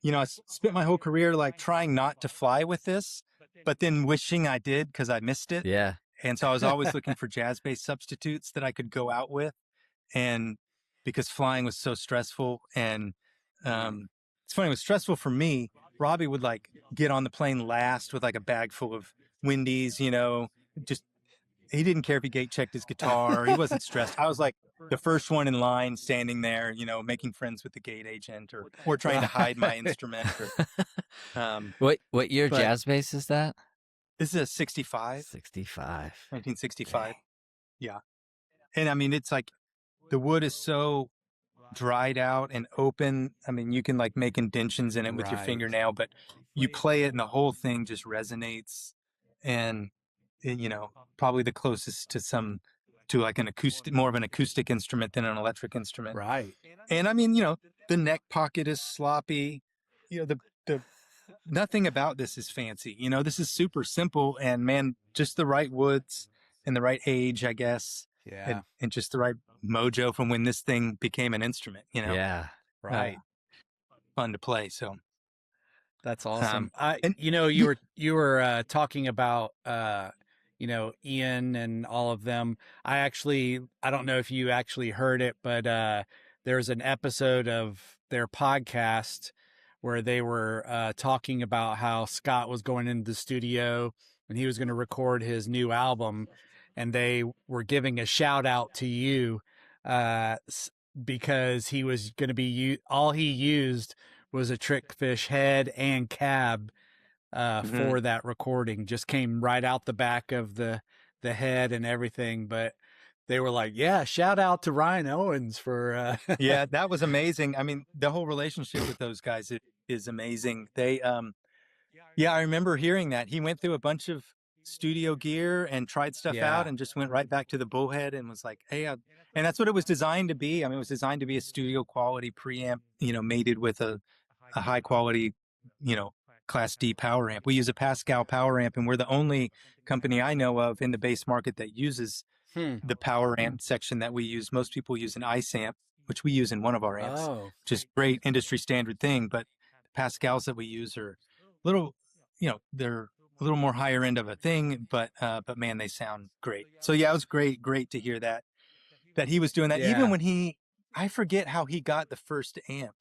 You know, I spent my whole career like trying not to fly with this, but then wishing I did because I missed it. Yeah. And so I was always looking for jazz bass substitutes that I could go out with, and because flying was so stressful, and It's funny, it was stressful for me. Robbie would like get on the plane last with like a bag full of Wendy's, just he didn't care if he gate checked his guitar. He wasn't stressed. I was like the first one in line standing there, making friends with the gate agent or trying to hide my instrument. What year jazz bass is that? This is a 65. 1965. Dang. Yeah. And I mean, it's like the wood is so dried out and open. I mean, you can like make indentions in it with your fingernail, but you play it and the whole thing just resonates. And probably the closest to like an acoustic, more of an acoustic instrument than an electric instrument. Right. And I mean, the neck pocket is sloppy. The nothing about this is fancy. This is super simple, and man, just the right woods and the right age, I guess. Yeah. And just the right mojo from when this thing became an instrument, Yeah. Right. Fun to play. So that's awesome. You were talking about, Ian and all of them. I don't know if you actually heard it, but there's an episode of their podcast where they were talking about how Scott was going into the studio and he was going to record his new album, and they were giving a shout out to you because he was going to be all he used was a Trickfish head and cab for that recording. Just came right out the back of the head and everything. But they were like, yeah, shout out to Ryan Owens for yeah, that was amazing. I mean, the whole relationship with those guys is amazing. They I remember hearing that. He went through a bunch of studio gear and tried stuff out and just went right back to the bullhead and was like, hey, and that's what it was designed to be. I mean, it was designed to be a studio quality preamp, mated with a high quality, Class D power amp. We use a Pascal power amp, and we're the only company I know of in the bass market that uses the power amp section that we use. Most people use an ice amp, which we use in one of our amps, which is great industry standard thing. But the Pascals that we use are little, they're a little more higher end of a thing, but man, they sound great. So yeah, it was great to hear that he was doing that. Yeah. Even when I forget how he got the first amp.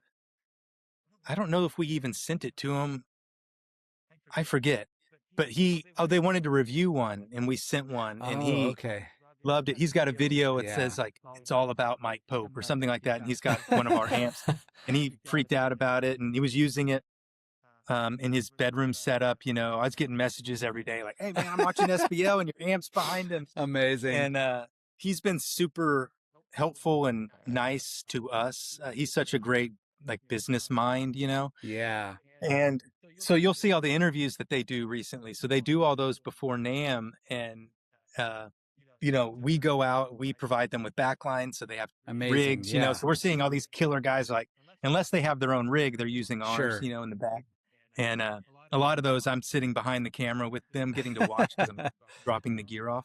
I don't know if we even sent it to him. I forget, but they wanted to review one, and we sent one, and he loved it. He's got a video. It says like, it's all about Mike Pope or something like that. And he's got one of our amps, and he freaked out about it, and he was using it in his bedroom setup. I was getting messages every day like, hey man, I'm watching SBO and your amp's behind him. Amazing. And he's been super helpful and nice to us. He's such a great business mind, Yeah. And so you'll see all the interviews that they do recently. So they do all those before NAMM, and we go out, we provide them with backlines, so they have rigs, so we're seeing all these killer guys, like, unless they have their own rig, they're using ours, in the back. And a lot of those I'm sitting behind the camera with them, getting to watch because I'm dropping the gear off.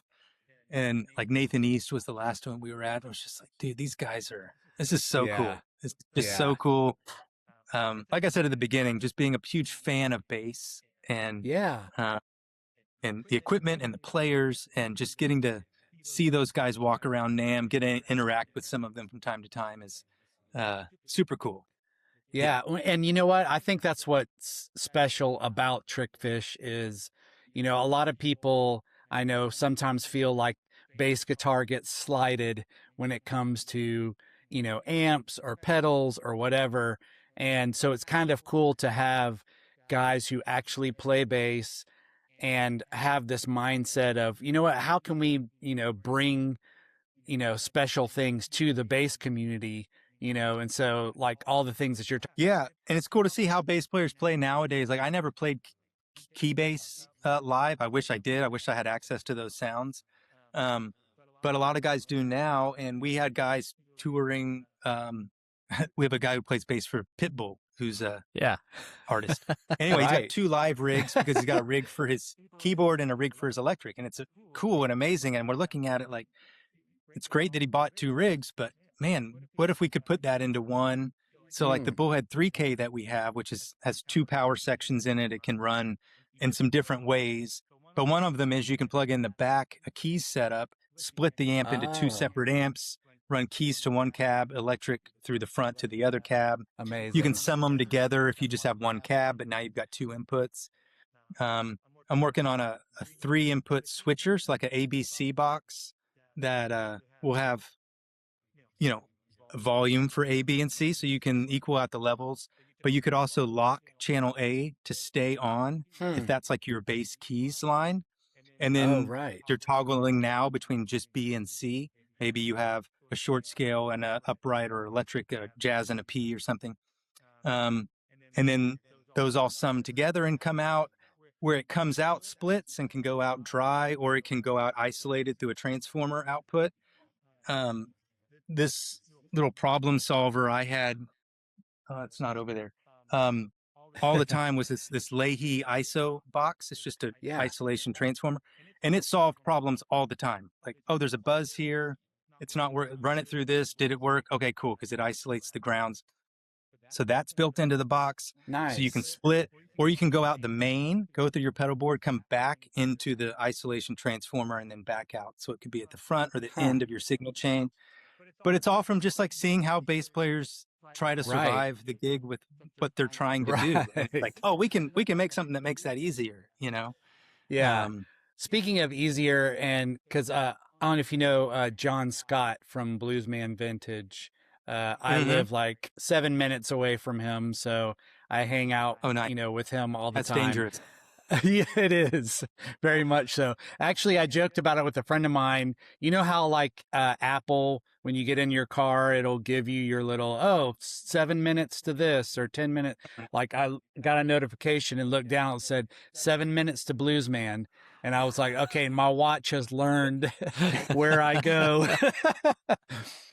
And like Nathan East was the last one we were at. I was just like, dude, this is so cool. It's just so cool. Like I said at the beginning, just being a huge fan of bass and and the equipment and the players, and just getting to see those guys walk around NAMM, get to interact with some of them from time to time is super cool. Yeah. And you know what? I think that's what's special about Trickfish is, a lot of people I know sometimes feel like bass guitar gets slighted when it comes to, amps or pedals or whatever. And so it's kind of cool to have guys who actually play bass and have this mindset of, how can we, bring, special things to the bass community, and so like all the things that you're yeah. And it's cool to see how bass players play nowadays. Like I never played key bass live. I wish I did. I wish I had access to those sounds. But a lot of guys do now. And we had guys touring. We have a guy who plays bass for Pitbull, who's a artist. Anyway, he's got 2 live rigs because he's got a rig for his keyboard and a rig for his electric. And it's cool and amazing. And we're looking at it like, it's great that he bought 2 rigs, but man, what if we could put that into one? So like the Bullhead 3K that we have, which has 2 power sections in it. It can run in some different ways. But one of them is you can plug in the back, a keys setup, split the amp into 2 separate amps, run keys to one cab, electric through the front to the other cab. Amazing. You can sum them together if you just have one cab, but now you've got 2 inputs. I'm working on a 3 input switcher, so like an ABC box that will have, a volume for A, B, and C, so you can equal out the levels. But you could also lock channel A to stay on if that's like your bass keys line. And then you're toggling now between just B and C. Maybe you have a short scale and a upright or electric, a jazz and a P or something. And then those all sum together and come out where it comes out splits and can go out dry, or it can go out isolated through a transformer output. This little problem solver I had, it's not over there, all the time was this Leahy ISO box. It's just an isolation transformer, and it solved problems all the time. Like, oh, there's a buzz here. It's not work. Run it through this. Did it work? Okay, cool, because it isolates the grounds. So that's built into the box. Nice. So you can split, or you can go out the main, go through your pedal board, come back into the isolation transformer, and then back out. So it could be at the front or the end of your signal chain. But it's all from just like seeing how bass players try to survive the gig with what they're trying to do. And like, oh, we can make something that makes that easier, Yeah. Speaking of easier, and because I don't know if you know John Scott from Bluesman Vintage. I live like 7 minutes away from him, so I hang out, with him all the time. That's dangerous. Yeah, it is. Very much so. Actually, I joked about it with a friend of mine. You know how like Apple, when you get in your car, it'll give you your little, 7 minutes to this or 10 minutes. Like I got a notification and looked down and said 7 minutes to Bluesman. And I was like, okay, my watch has learned where I go.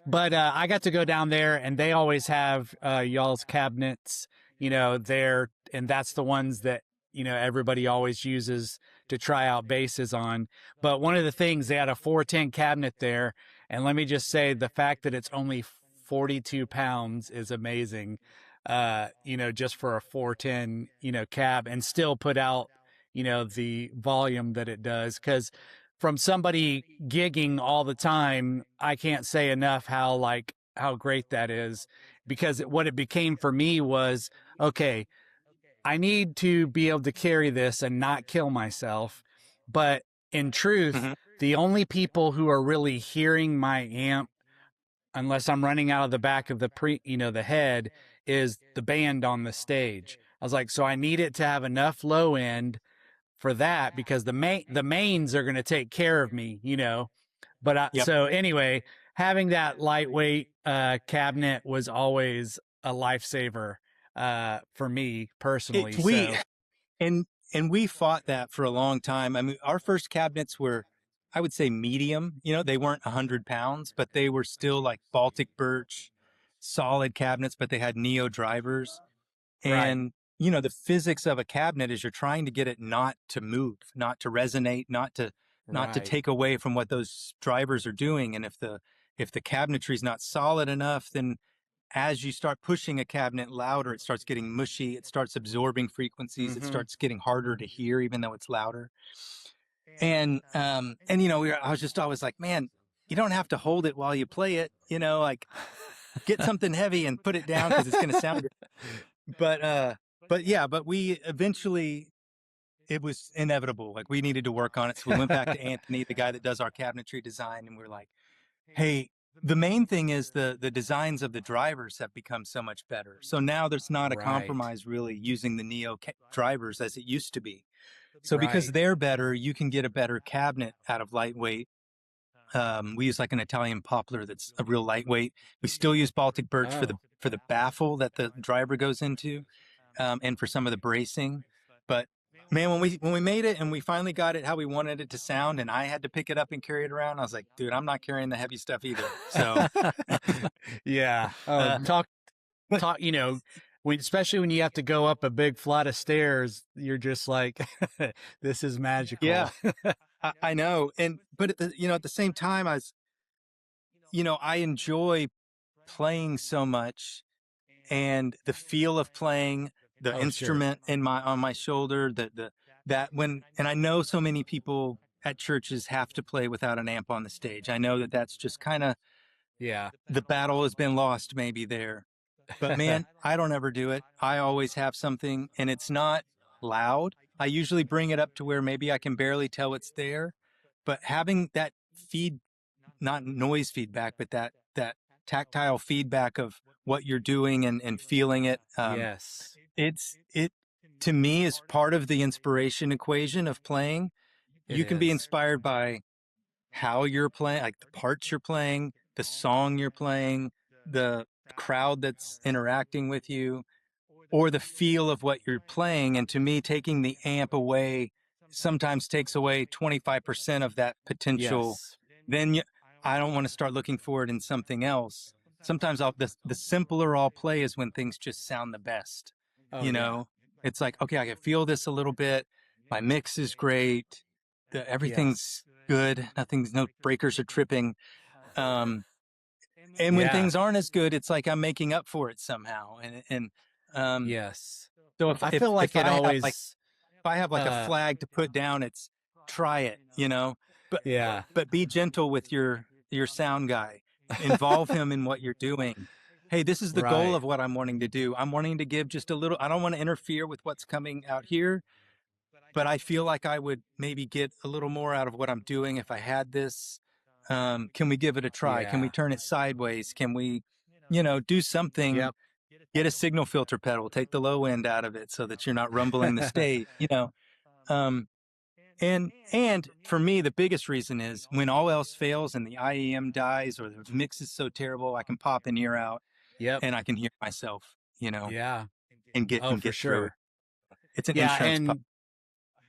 But I got to go down there, and they always have y'all's cabinets, there. And that's the ones that, everybody always uses to try out basses on. But one of the things, they had a 410 cabinet there. And let me just say, the fact that it's only 42 pounds is amazing, just for a 410, cab, and still put out, the volume that it does. Because from somebody gigging all the time, I can't say enough how great that is. Because what it became for me was, okay, I need to be able to carry this and not kill myself. But in truth, the only people who are really hearing my amp, unless I'm running out of the back of the head, is the band on the stage. I was like, so I need it to have enough low end for that, because the mains are going to take care of me, But so anyway, having that lightweight cabinet was always a lifesaver for me personally. And we fought that for a long time. I mean, our first cabinets were, I would say, medium. They weren't 100 pounds, but they were still like Baltic birch, solid cabinets, but they had Neo drivers. And the physics of a cabinet is you're trying to get it not to move, not to resonate, not to take away from what those drivers are doing. And if the cabinetry is not solid enough, then as you start pushing a cabinet louder, it starts getting mushy. It starts absorbing frequencies. It starts getting harder to hear, even though it's louder. And I was just always like, man, you don't have to hold it while you play it. Like, get something heavy and put it down, because it's going to sound good. But we eventually, it was inevitable. Like, we needed to work on it. So we went back to Anthony, the guy that does our cabinetry design, and we're like, hey, the main thing is the designs of the drivers have become so much better. So now there's not a compromise really using the Neo drivers as it used to be. So because they're better, you can get a better cabinet out of lightweight. We use like an Italian poplar that's a real lightweight. We still use Baltic birch for the baffle that the driver goes into, and for some of the bracing. But man, when we made it and we finally got it how we wanted it to sound, and I had to pick it up and carry it around, I was like, dude, I'm not carrying the heavy stuff either. So yeah. Talk, especially when you have to go up a big flight of stairs, you're just like, this is magical. Yeah, I know. But at the same time, I enjoy playing so much, and the feel of playing, the instrument on my shoulder, and I know so many people at churches have to play without an amp on the stage. I know that's just kind of Yeah. the battle has been lost maybe there. But man, I don't ever do it. I always have something, and it's not loud. I usually bring it up to where maybe I can barely tell it's there, but having that not noise feedback, but that tactile feedback of what you're doing and feeling it. Yes. It to me is part of the inspiration equation of playing. You can be inspired by how you're playing, like the parts you're playing, the song you're playing, the crowd that's interacting with you, or the feel of what you're playing. And to me, taking the amp away sometimes takes away 25% of that potential. Yes. Then I don't want to start looking for it in something else. Sometimes the simpler I'll play is when things just sound the best. Oh, yeah. It's like, okay, I can feel this a little bit. My mix is great. Everything's good. No breakers are tripping. And when Yeah. things aren't as good, it's like I'm making up for it somehow. Yes. So I feel like it always, if I have like a flag to put down, it's try it, yeah. but be gentle with your sound guy. Involve him in what you're doing. Hey, this is the goal Right. of what I'm wanting to do. I'm wanting to give just a little, I don't want to interfere with what's coming out here, but I feel like I would maybe get a little more out of what I'm doing if I had this. Can we give it a try? Can we Yeah. turn it sideways? Can we, do something? Yep. Get a signal filter pedal, take the low end out of it so that you're not rumbling the stage, And for me, the biggest reason is when all else fails and the IEM dies or the mix is so terrible, I can pop an ear out Yep. and I can hear myself, Yeah. and get Oh, for through it. sure. It's an Yeah. insurance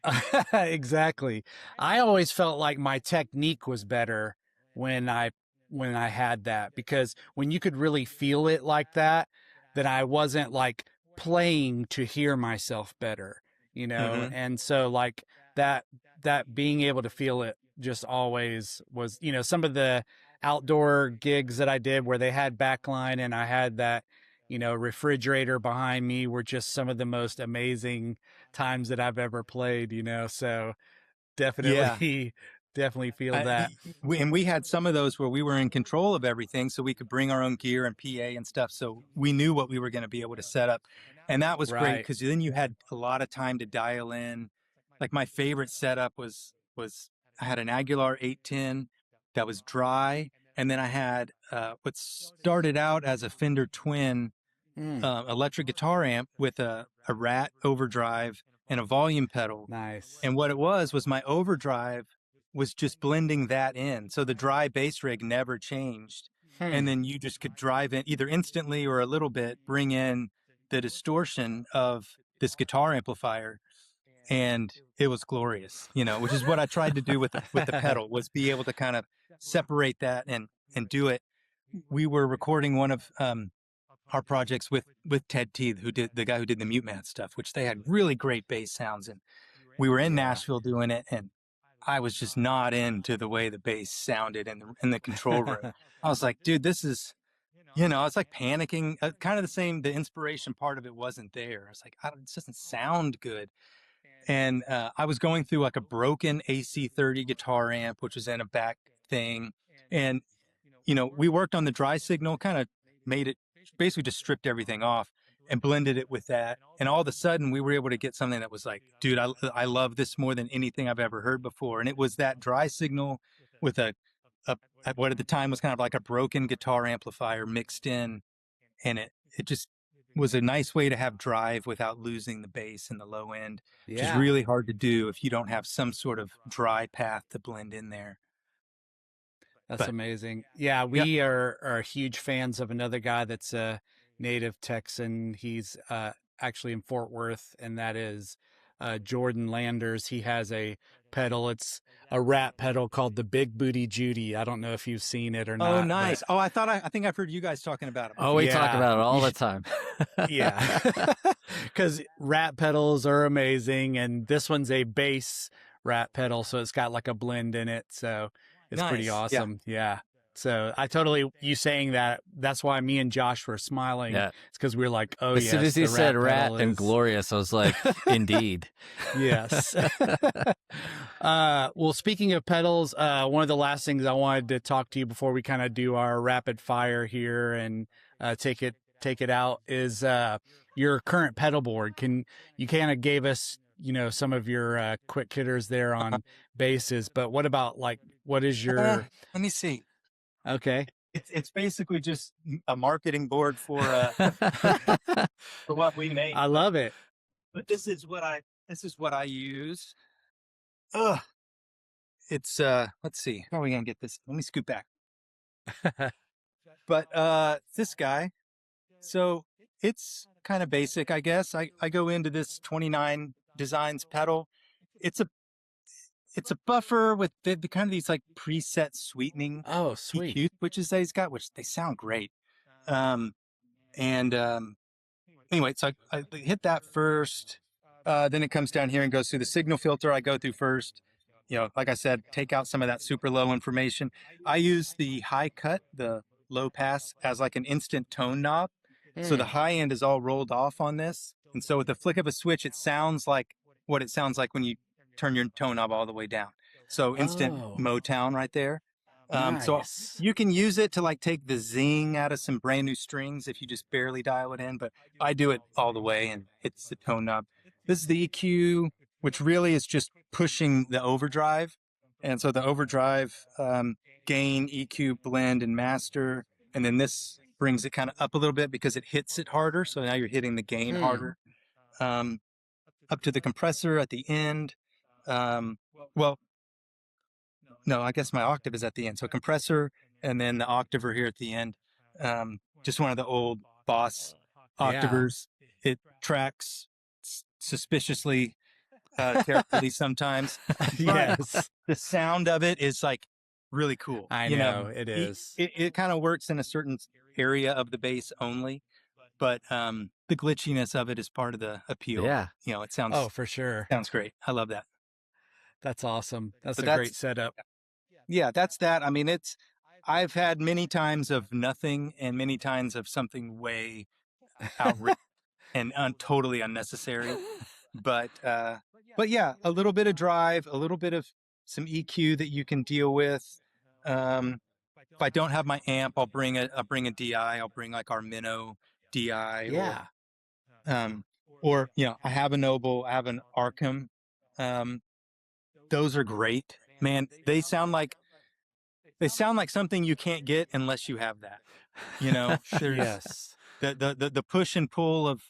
And exactly. I always felt like my technique was better when I had that, because when you could really feel it like that, then I wasn't like playing to hear myself better, Mm-hmm. And so like that that being able to feel it just always was, some of the outdoor gigs that I did where they had backline and I had that, refrigerator behind me were just some of the most amazing times that I've ever played, so Yeah. definitely definitely feel that. We had some of those where we were in control of everything, so we could bring our own gear and PA and stuff. So we knew what we were going to be able to set up. And that was great Right. because then you had a lot of time to dial in. Like my favorite setup was I had an Aguilar 810 that was dry. And then I had what started out as a Fender Twin electric guitar amp with a Rat overdrive and a volume pedal. Nice. And what it was my overdrive was just blending that in. So the dry bass rig never changed. And then you just could drive in either instantly or a little bit, bring in the distortion of this guitar amplifier. And it was glorious, which is what I tried to do with the pedal, was be able to kind of separate that and do it. We were recording one of our projects with Ted Teeth, the guy who did the Mute Mat stuff, which they had really great bass sounds. And we were in Nashville doing it, and I was just not into the way the bass sounded in the control room. I was like, dude, this is, I was like panicking, kind of the same. The inspiration part of it wasn't there. I was like, this doesn't sound good. And I was going through like a broken AC30 guitar amp, which was in a back thing. And, we worked on the dry signal, kind of made it, basically just stripped everything off and blended it with that. And all of a sudden we were able to get something that was like, dude, I love this more than anything I've ever heard before. And it was that dry signal with a what at the time was kind of like a broken guitar amplifier mixed in. And it just was a nice way to have drive without losing the bass and the low end, which is really hard to do if you don't have some sort of dry path to blend in there. That's amazing. Yeah, we are huge fans of another guy that's a native Texan. He's actually in Fort Worth, and that is Jordan Landers. He has a pedal. It's a Rat pedal called the Big Booty Judy. I don't know if you've seen it or not. Oh, nice. Oh, I think I've heard you guys talking about it before. Oh, we talk about it all the time. Yeah. Because Rat pedals are amazing, and this one's a bass Rat pedal, so it's got like a blend in it. So it's pretty awesome. Yeah. So I totally, you saying that, that's why me and Josh were smiling. Yeah. It's because we were like, oh, As yes, soon as he the said rat rat pedal and is... glorious, I was like, indeed. Yes. Well, speaking of pedals, one of the last things I wanted to talk to you before we kind of do our rapid fire here and take it out is your current pedal board. Can you kind of gave us, you know, some of your quick hitters there on basses, but what about like what is your? Let me see. Okay. It's basically just a marketing board for for what we make. I love it. But this is what I use. Ugh. It's let's see. How are we gonna get this? Let me scoot back. But this guy. So it's kind of basic, I guess. I go into this 29 Designs pedal. It's a buffer with the kind of these like preset sweetening Oh, sweet. EQ switches that he's got, which they sound great. Anyway, so I hit that first. Then it comes down here and goes through the signal filter. I go through first. You know, like I said, take out some of that super low information. I use the high cut, the low pass, as like an instant tone knob. So the high end is all rolled off on this. And so with the flick of a switch, it sounds like what it sounds like when you turn your tone knob all the way down. So instant Motown right there. So you can use it to like take the zing out of some brand new strings if you just barely dial it in, but I do it all the way and it's the tone knob. This is the EQ, which really is just pushing the overdrive. And so the overdrive, gain, EQ, blend, and master. And then this brings it kind of up a little bit because it hits it harder. So now you're hitting the gain harder. Up to the compressor at the end. Well, no, I guess my octave is at the end. So compressor and then the octaver here at the end. Just one of the old Boss octavers. Yeah. It tracks suspiciously carefully sometimes. Yes. The sound of it is like really cool. I know it is. It kind of works in a certain area of the bass only, but the glitchiness of it is part of the appeal. Yeah. You know, it sounds. Oh, for sure. Sounds great. I love that. That's awesome. That's a great setup. Yeah, that's that. I mean, I've had many times of nothing and many times of something way outrageous and totally unnecessary. But yeah, a little bit of drive, a little bit of some EQ that you can deal with. If I don't have my amp, I'll bring a DI. I'll bring like our Minnow DI. Yeah. Or you know, I have a Noble, I have an Arkham. Those are great, man. They sound like something you can't get unless you have that. You know, Yes. The push and pull of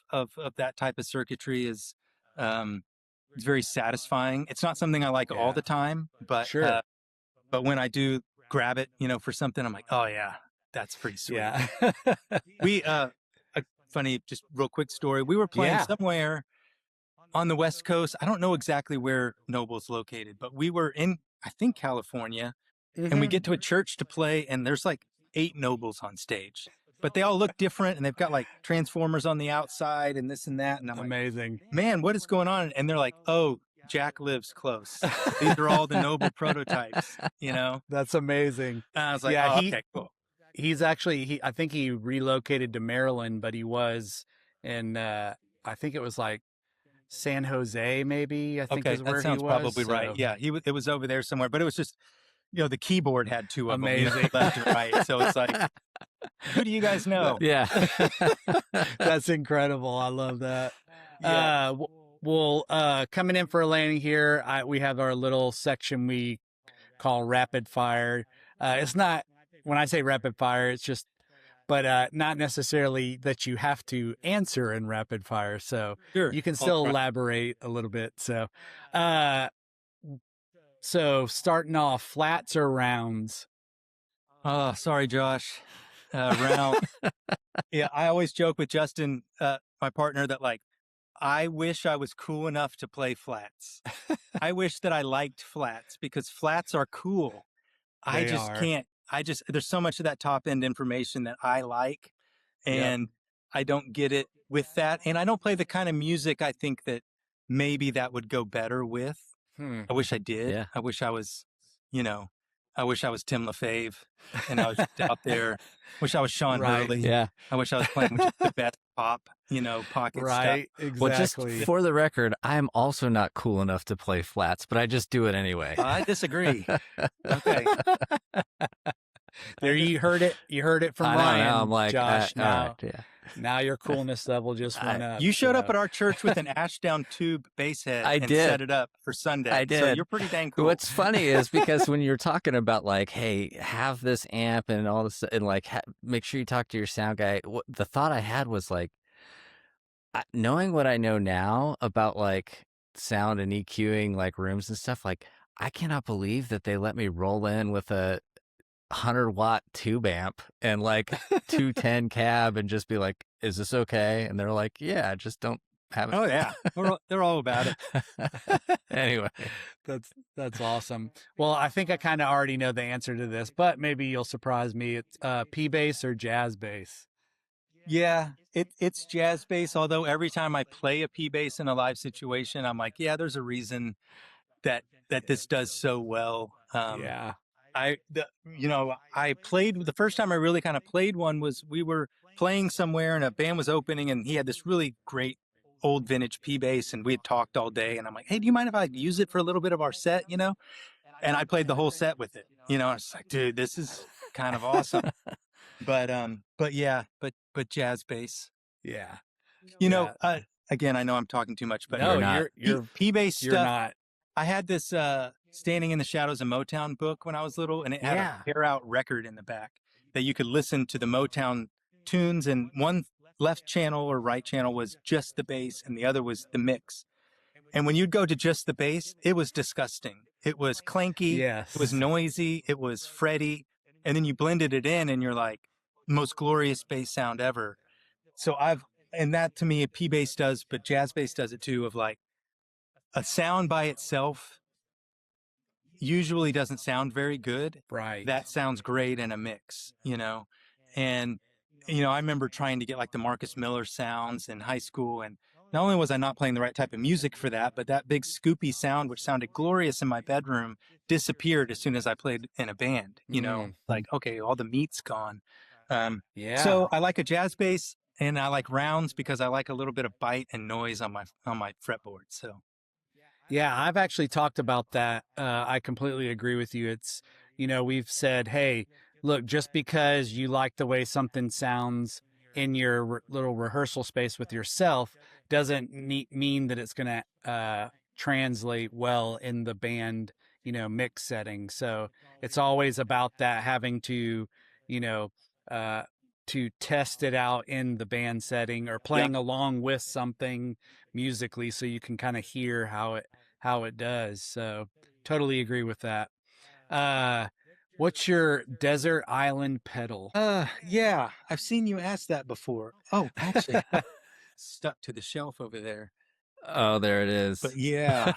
that type of circuitry is it's very satisfying. It's not something I like all the time, but sure. But when I do grab it, you know, for something, I'm like, oh yeah, that's pretty sweet. Yeah. We a funny, just real quick story. We were playing somewhere on the West Coast. I don't know exactly where Noble's located, but we were in, I think, California, and we get to a church to play, and there's like 8 Nobles on stage, but they all look different, and they've got like transformers on the outside and this and that. And I'm amazing. Like, man, what is going on? And they're like, oh, Jack lives close. These are all the Noble prototypes, you know? That's amazing. And I was like, oh, okay, cool. He's actually, I think he relocated to Maryland, but he was in, I think it was like San Jose, maybe. I think is where that sounds he was. Probably right. Yeah, it was over there somewhere, but it was just, you know, the keyboard had 2 of them, you know, left and right. So it's like, who do you guys know? Yeah. That's incredible. I love that. Yeah. Well, coming in for a landing here, we have our little section we call rapid fire. It's not, when I say rapid fire, it's just, but not necessarily that you have to answer in rapid fire. So you can still elaborate a little bit. So, starting off, flats or rounds? Oh, sorry, Josh. Round. Yeah, I always joke with Justin, my partner, that like, I wish I was cool enough to play flats. I wish that I liked flats because flats are cool. I just can't. There's so much of that top end information that I like, and I don't get it with that. And I don't play the kind of music I think that maybe that would go better with. I wish I did. Yeah. I wish I was, you know, I wish I was Tim LaFave, and I was just out there. Wish I was Sean Right. Hurley. Yeah. I wish I was playing with just the best pop, pocket stuff. Right. Exactly. Well, just for the record, I am also not cool enough to play flats, but I just do it anyway. I disagree. Okay. There, you heard it. You heard it from I Ryan. know, I'm like, Josh. all Now, right, yeah. now your coolness level just went up. You showed up at our church with an Ashdown tube bass head I and did. set it up for Sunday. I did. So you're pretty dang cool. What's funny is because when you're talking about like, hey, have this amp and all this, and like, make sure you talk to your sound guy. The thought I had was like, knowing what I know now about like sound and EQing like rooms and stuff, like I cannot believe that they let me roll in with a 100-watt tube amp and like 210 cab and just be like, is this okay? And they're like, yeah, just don't have it. Oh yeah, they're all about it. Anyway, that's awesome. Well, I think I kind of already know the answer to this, but maybe you'll surprise me. It's P bass or jazz bass. Yeah, it's jazz bass. Although every time I play a P bass in a live situation, I'm like, yeah, there's a reason that this does so well. Yeah. I played the first time I really kind of played one was we were playing somewhere and a band was opening and he had this really great old vintage P bass and we had talked all day and I'm like, hey, do you mind if I use it for a little bit of our set, And I played the whole set with it, I was like, dude, this is kind of awesome. But jazz bass. Yeah. Again, I know I'm talking too much, but no, you're P bass stuff. You're not. I had this Standing in the Shadows of Motown book when I was little, and it had a tear out record in the back that you could listen to the Motown tunes, and one left channel or right channel was just the bass, and the other was the mix. And when you'd go to just the bass, it was disgusting. It was clanky. Yes. It was noisy. It was fretty. And then you blended it in, and you're like, most glorious bass sound ever. So and that to me, P bass does, but jazz bass does it too, of like a sound by itself usually doesn't sound very good. Right. That sounds great in a mix, And, I remember trying to get like the Marcus Miller sounds in high school. And not only was I not playing the right type of music for that, but that big scoopy sound, which sounded glorious in my bedroom, disappeared as soon as I played in a band, like, okay, all the meat's gone. Yeah. So I like a jazz bass and I like rounds because I like a little bit of bite and noise on my fretboard. So. Yeah, I've actually talked about that. I completely agree with you. It's, we've said, hey, look, just because you like the way something sounds in your little rehearsal space with yourself doesn't mean that it's going to translate well in the band, mix setting. So it's always about that, having to, to test it out in the band setting or playing along with something musically so you can kind of hear how it does. So totally agree with that. What's your desert island pedal? Yeah, I've seen you ask that before. Oh, actually, stuck to the shelf over there. Oh, there it is. But yeah.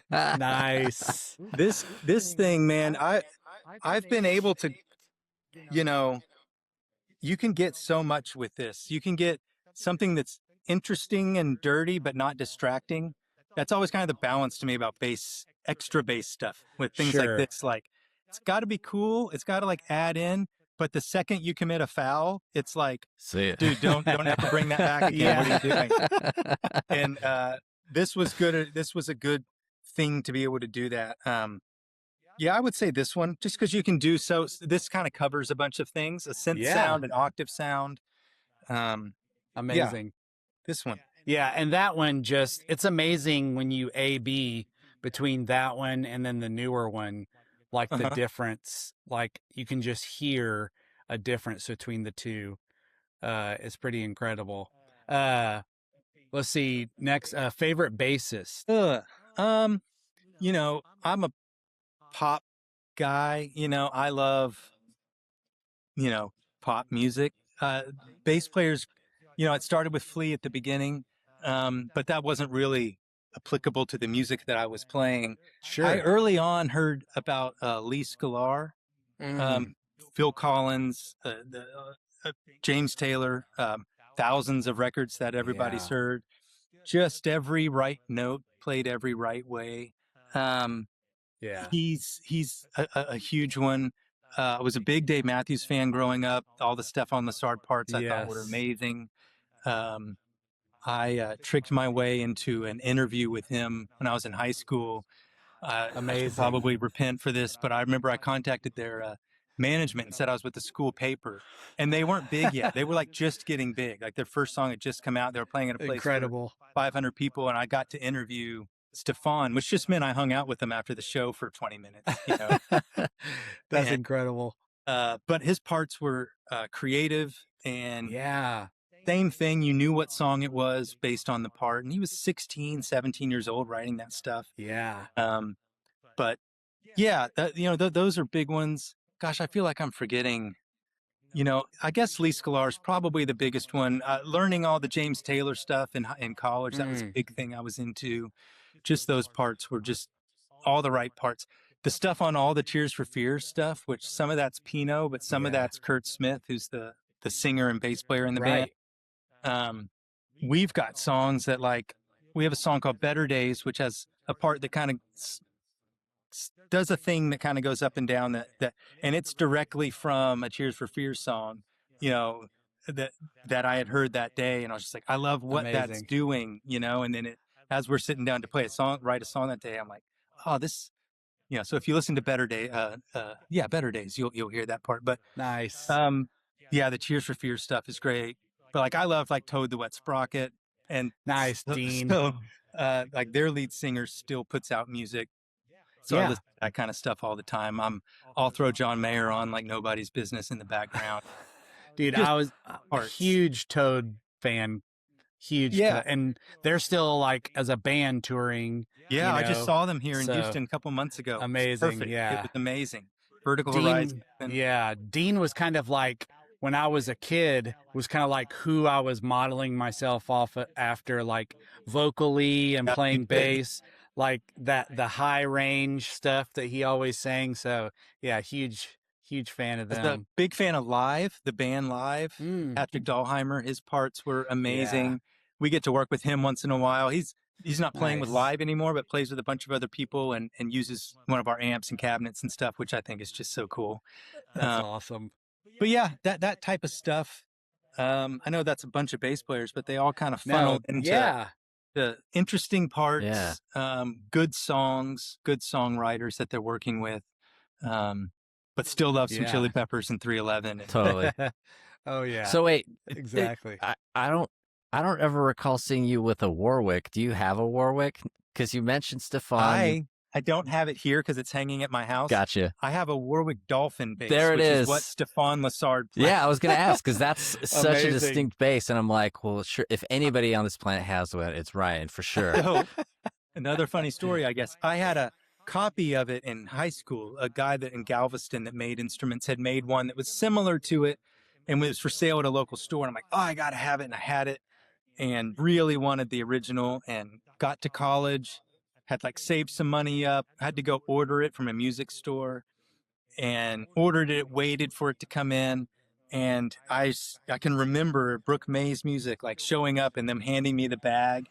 Nice. This thing, man, I've been able to, you can get so much with this. You can get something that's interesting and dirty, but not distracting. That's always kind of the balance to me about extra bass stuff with things like this. Like, it's got to be cool. It's got to like add in. But the second you commit a foul, it's like, dude, don't have to bring that back again. What are you doing? And this was good. This was a good thing to be able to do that. Yeah, I would say this one, just because you can do so. This kind of covers a bunch of things: a synth sound, an octave sound. Amazing. Yeah, this one. Yeah, and that one it's amazing when you A/B between that one and then the newer one, like the difference, like you can just hear a difference between the two. It's pretty incredible. Let's see, next, favorite bassist. I'm a pop guy, I love, pop music. Bass players, it started with Flea at the beginning, but that wasn't really applicable to the music that I was playing. Sure. I early on heard about Lee Sklar, Phil Collins, James Taylor, thousands of records that everybody's heard. Just every right note played every right way. Yeah. He's a huge one. I was a big Dave Matthews fan growing up. All the Stephon Lessard parts I thought were Yes. amazing. I tricked my way into an interview with him when I was in high school. I should Amazing. probably repent for this, but I remember I contacted their management and said I was with the school paper, and they weren't big yet. They were like just getting big. Like their first song had just come out. They were playing at a place for Incredible. 500 people, and I got to interview Stephon, which just meant I hung out with him after the show for 20 minutes. You know, That's And, incredible. but his parts were creative and Yeah. same thing. You knew what song it was based on the part, and he was 16, 17 years old writing that stuff. Yeah. But yeah, those are big ones. Gosh, I feel like I'm forgetting. I guess Lee Sklar is probably the biggest one. Learning all the James Taylor stuff in college, that was a big thing I was into. Just those parts were just all the right parts. The stuff on all the Tears for Fears stuff, which some of that's Pino, but some of that's Kurt Smith, who's the singer and bass player in the band. We've got songs that we have a song called Better Days, which has a part that kind of does a thing that kind of goes up and down and it's directly from a Cheers for Fears song, that I had heard that day. And I was just like, I love what that's doing, and then as we're sitting down to write a song that day, I'm like, oh, this, so if you listen to Better Days, you'll hear that part. But nice. The Cheers for Fears stuff is great. But I love Toad the Wet Sprocket and nice Dean. So their lead singer still puts out music. So I listen to that kind of stuff all the time. I'll throw John Mayer on like nobody's business in the background. Dude, I was a huge Toad fan. Huge. And they're still as a band touring. Yeah, I just saw them here in Houston a couple months ago. Amazing. Perfect. Yeah. It was amazing. Vertical Horizon. Yeah. Dean was kind of when I was a kid, was kind of who I was modeling myself off after, vocally and playing bass, the high range stuff that he always sang. So yeah, huge fan of them. A big fan of Live, the band Live. Patrick Dahlheimer, his parts were amazing. Yeah. We get to work with him once in a while. He's not playing with Live anymore, but plays with a bunch of other people and uses one of our amps and cabinets and stuff, which I think is just so cool. That's awesome. But yeah, that type of stuff. I know that's a bunch of bass players, but they all kind of funnel into the interesting parts, good songs, good songwriters that they're working with, but still love some Chili Peppers and 311. Totally. Oh yeah. So wait, exactly. I don't ever recall seeing you with a Warwick. Do you have a Warwick? Because you mentioned Stephon. I don't have it here because it's hanging at my house. Gotcha. I have a Warwick Dolphin bass. There it which is. What Stephon Lessard played. Yeah, I was going to ask because that's such a distinct bass. And I'm like, well, sure. If anybody on this planet has one, it's Ryan for sure. So, another funny story, I guess. I had a copy of it in high school. A guy in Galveston that made instruments had made one that was similar to it and it was for sale at a local store. And I'm like, oh, I got to have it. And I had it and really wanted the original and got to college. Had saved some money up, had to go order it from a music store and ordered it, waited for it to come in. And I can remember Brooke May's music, showing up and them handing me the bag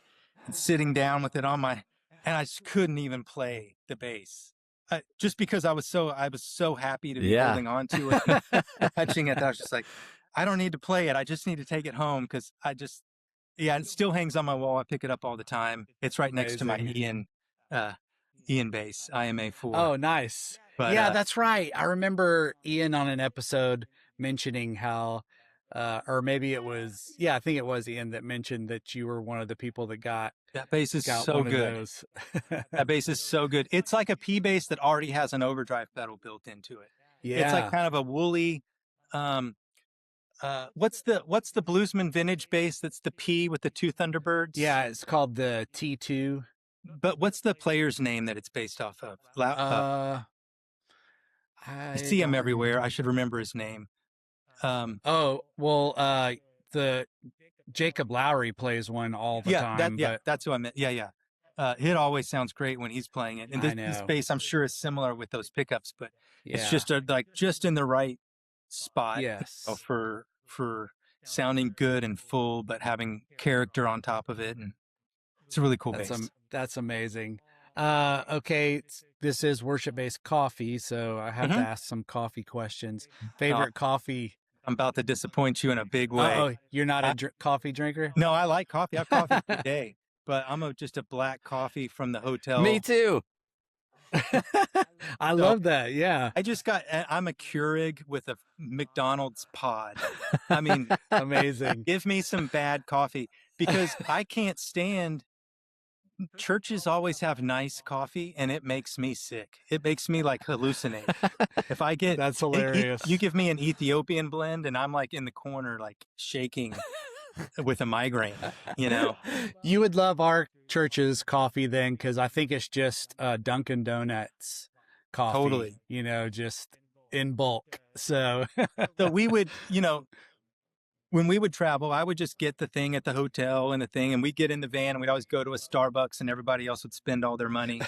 and sitting down with it on and I just couldn't even play the bass. Just because I was so happy to be holding on to it, and touching it. I was just like, I don't need to play it. I just need to take it home because it still hangs on my wall. I pick it up all the time. It's right next to my Ian bass, IMA4. Oh, nice. But, that's right. I remember Ian on an episode mentioning how, or maybe it was, I think it was Ian that mentioned that you were one of the people that got that bass is so good. That bass is so good. It's like a P bass that already has an overdrive pedal built into it. Yeah. It's kind of a woolly, what's the Bluesman vintage bass that's the P with the two Thunderbirds? Yeah, it's called the T2. But what's the player's name that it's based off of? I see him everywhere. I should remember his name. The Jacob Lowry plays one all the time. That's who I meant. Yeah. It always sounds great when he's playing it. And this bass, I'm sure, is similar with those pickups, but it's just just in the right spot. Yes. For sounding good and full, but having character on top of it, and it's a really cool bass. That's amazing. Okay, this is worship-based coffee, so I have to ask some coffee questions. Favorite coffee? I'm about to disappoint you in a big way. Oh, you're not a coffee drinker? No, I like coffee. I have coffee every day, but I'm just a black coffee from the hotel. Me too. I love that. Yeah. I'm a Keurig with a McDonald's pod. I mean, amazing. Give me some bad coffee because I can't stand. Churches always have nice coffee and it makes me sick. It makes me like hallucinate. If I get That's hilarious. You give me an Ethiopian blend and I'm like in the corner, like shaking with a migraine, you know. You would love our church's coffee then, because I think it's just Dunkin' Donuts coffee. Totally. You know, just in bulk. So we would, when we would travel, I would just get the thing at the hotel and the thing, and we'd get in the van and we'd always go to a Starbucks and everybody else would spend all their money.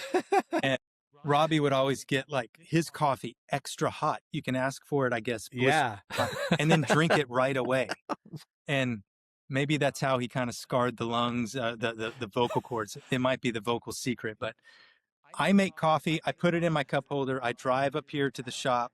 And Robbie would always get like his coffee extra hot. You can ask for it, I guess. Yeah. And then drink it right away. And maybe that's how he kind of scarred the lungs, the vocal cords. It might be the vocal secret, but I make coffee. I put it in my cup holder. I drive up here to the shop.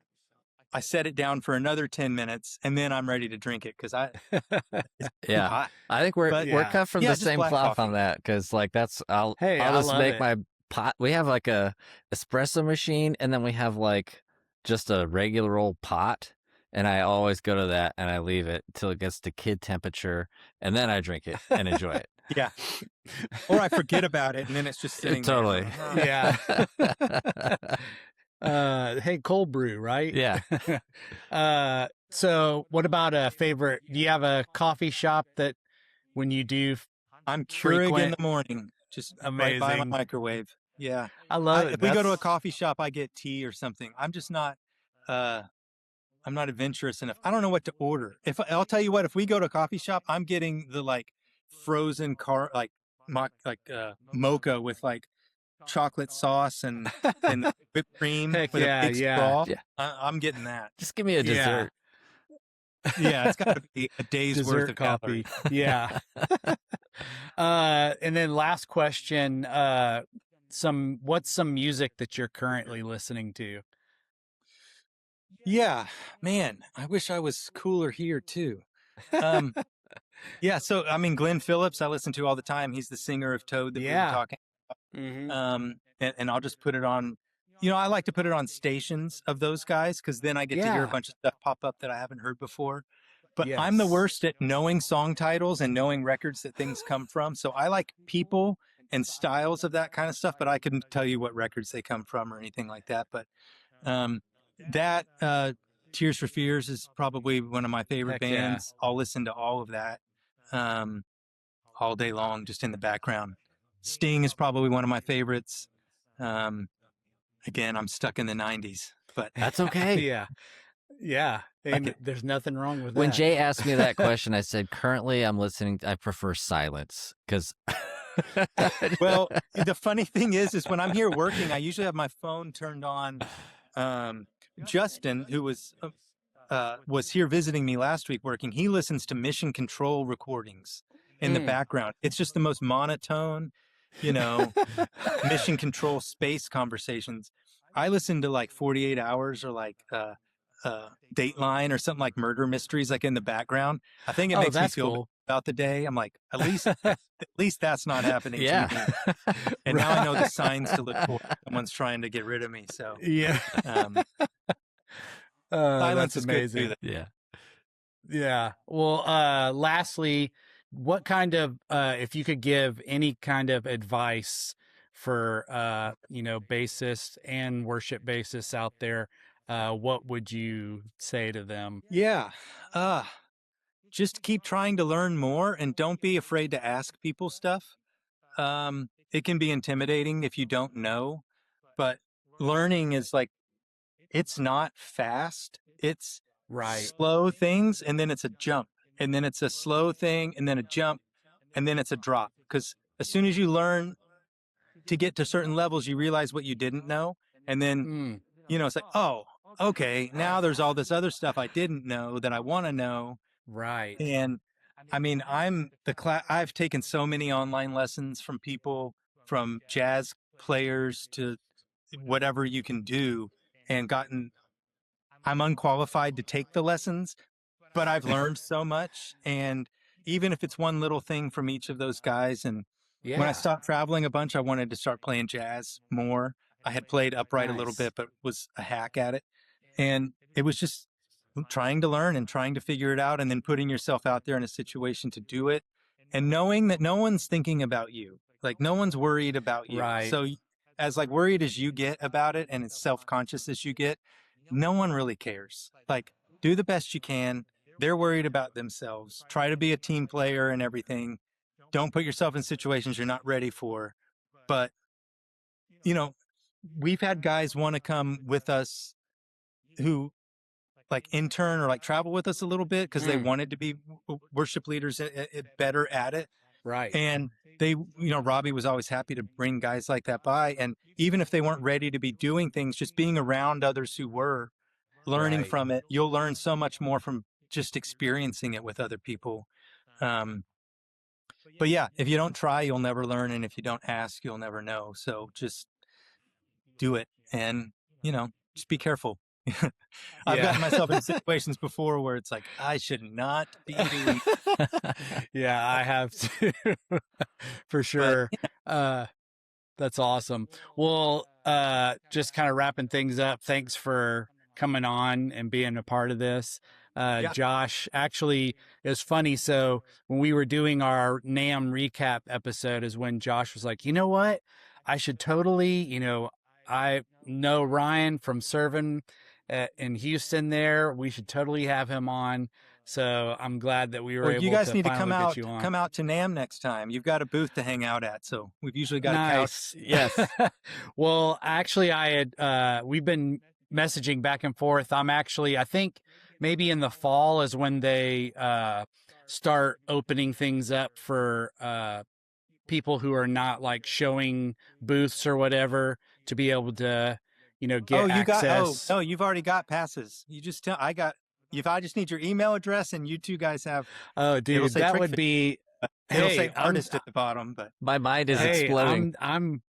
I set it down for another 10 minutes and then I'm ready to drink it because it's yeah. hot. I think we're cut from the same cloth coffee. On that, because like I'll I just make it. my pot. We have like a espresso machine and then we have like just a regular old pot, and I always go to that and I leave it till it gets to kid temperature and then I drink it and enjoy it. Yeah. Or I forget about it and then it's just sitting totally there. Yeah. Hey, cold brew, right? Yeah. So what about a favorite? Do you have a coffee shop that when you do? I'm Keurig in the morning, just amazing. Right by my microwave. Yeah. I love it. If we go to a coffee shop, I get tea or something. I'm just not, I'm not adventurous enough. I don't know what to order. I'll tell you what, if we go to a coffee shop, I'm getting the like frozen mocha with like chocolate sauce and whipped cream with a big straw. Yeah. I'm getting that. Just give me a dessert. Yeah, it's got to be a day's dessert worth of coffee. calories. Yeah. And then last question, what's some music that you're currently listening to? Yeah, man, I wish I was cooler here too. Yeah, so I mean, Glenn Phillips, I listen to all the time. He's the singer of Toad that we were talking about. Mm-hmm. And I'll just put it on. I like to put it on stations of those guys because then I get to hear a bunch of stuff pop up that I haven't heard before. But I'm the worst at knowing song titles and knowing records that things come from. So I like people and styles of that kind of stuff, but I couldn't tell you what records they come from or anything like that. But Tears for Fears is probably one of my favorite bands. I'll listen to all of that all day long, just in the background. Sting is probably one of my favorites. Again, I'm stuck in the 90s, but that's okay. Yeah. And there's nothing wrong with that. When Jay asked me that question, I said, currently I prefer silence because. Well, the funny thing is when I'm here working, I usually have my phone turned on. Justin, who was here visiting me last week working, he listens to Mission Control recordings in the background. It's just the most monotone, Mission Control space conversations. I listen to like 48 Hours or like Dateline or something like murder mysteries like in the background. I think it makes me feel cool about the day. I'm like, at least that's not happening to me. And now I know the signs to look for. Someone's trying to get rid of me. So silence is amazing. Good too. Yeah. Well, lastly, what kind of if you could give any kind of advice for bassists and worship bassists out there, what would you say to them? Just keep trying to learn more and don't be afraid to ask people stuff. It can be intimidating if you don't know, but learning is like, it's not fast. It's slow things, and then it's a jump, and then it's a slow thing, and then a jump, and then it's a drop. Because as soon as you learn to get to certain levels, you realize what you didn't know, and then it's like, oh, okay, now there's all this other stuff I didn't know that I want to know. Right. And I mean, I've taken so many online lessons from people, from jazz players to whatever you can do, and I'm unqualified to take the lessons, but I've learned so much. And even if it's one little thing from each of those guys. And when I stopped traveling a bunch, I wanted to start playing jazz more. I had played upright a little bit, but was a hack at it. And it was just trying to learn and trying to figure it out, and then putting yourself out there in a situation to do it, and knowing that no one's thinking about you. Like, no one's worried about you. Right. So as like worried as you get about it and as self-conscious as you get, no one really cares. Like, do the best you can. They're worried about themselves. Try to be a team player and everything. Don't put yourself in situations you're not ready for. But, you know, we've had guys want to come with us who like intern or like travel with us a little bit because they wanted to be worship leaders better at it. Right. And they, Robbie was always happy to bring guys like that by. And even if they weren't ready to be doing things, just being around others who were learning from it, you'll learn so much more from just experiencing it with other people. But yeah, if you don't try, you'll never learn. And if you don't ask, you'll never know. So just do it, and, just be careful. I've gotten myself in situations before where it's like, I should not be doing. Yeah, I have to for sure. That's awesome. Well, just kind of wrapping things up. Thanks for coming on and being a part of this. Josh, actually, it was funny. So when we were doing our NAM recap episode is when Josh was like, you know what? I should totally, I know Ryan from serving in Houston there. We should totally have him on. So I'm glad that we were able to. You guys need to come out to NAM next time. You've got a booth to hang out at. So we've usually got a couch. Yes. Well, actually, we've been messaging back and forth. I think maybe in the fall is when they start opening things up for people who are not like showing booths or whatever to be able to, get access. You've already got passes. You just tell, if I just need your email address and you two guys have. Oh, dude, that would be. It'll say artist at the bottom, but my mind is exploding. I'm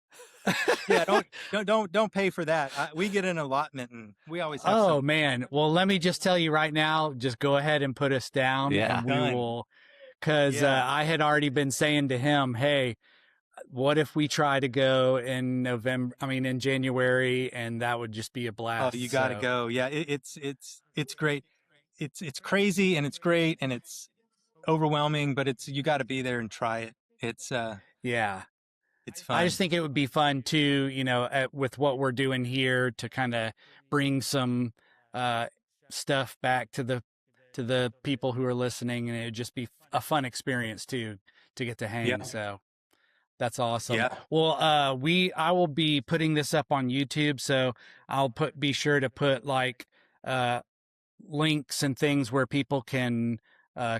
yeah, don't pay for that. We get an allotment, and we always have. Oh man, well, let me just tell you right now. Just go ahead and put us down, and we will. Because I had already been saying to him, hey, what if we try to go in in January, and that would just be a blast. Oh, you got to go. Yeah, it's great. It's crazy, and it's great, and it's overwhelming, but you got to be there and try it. It's it's fun. I just think it would be fun too, with what we're doing here to kind of bring some stuff back to the people who are listening, and it would just be a fun experience too to get to hang. Yeah. So that's awesome. Yeah. Well, I will be putting this up on YouTube, so I'll be sure to put like links and things where people can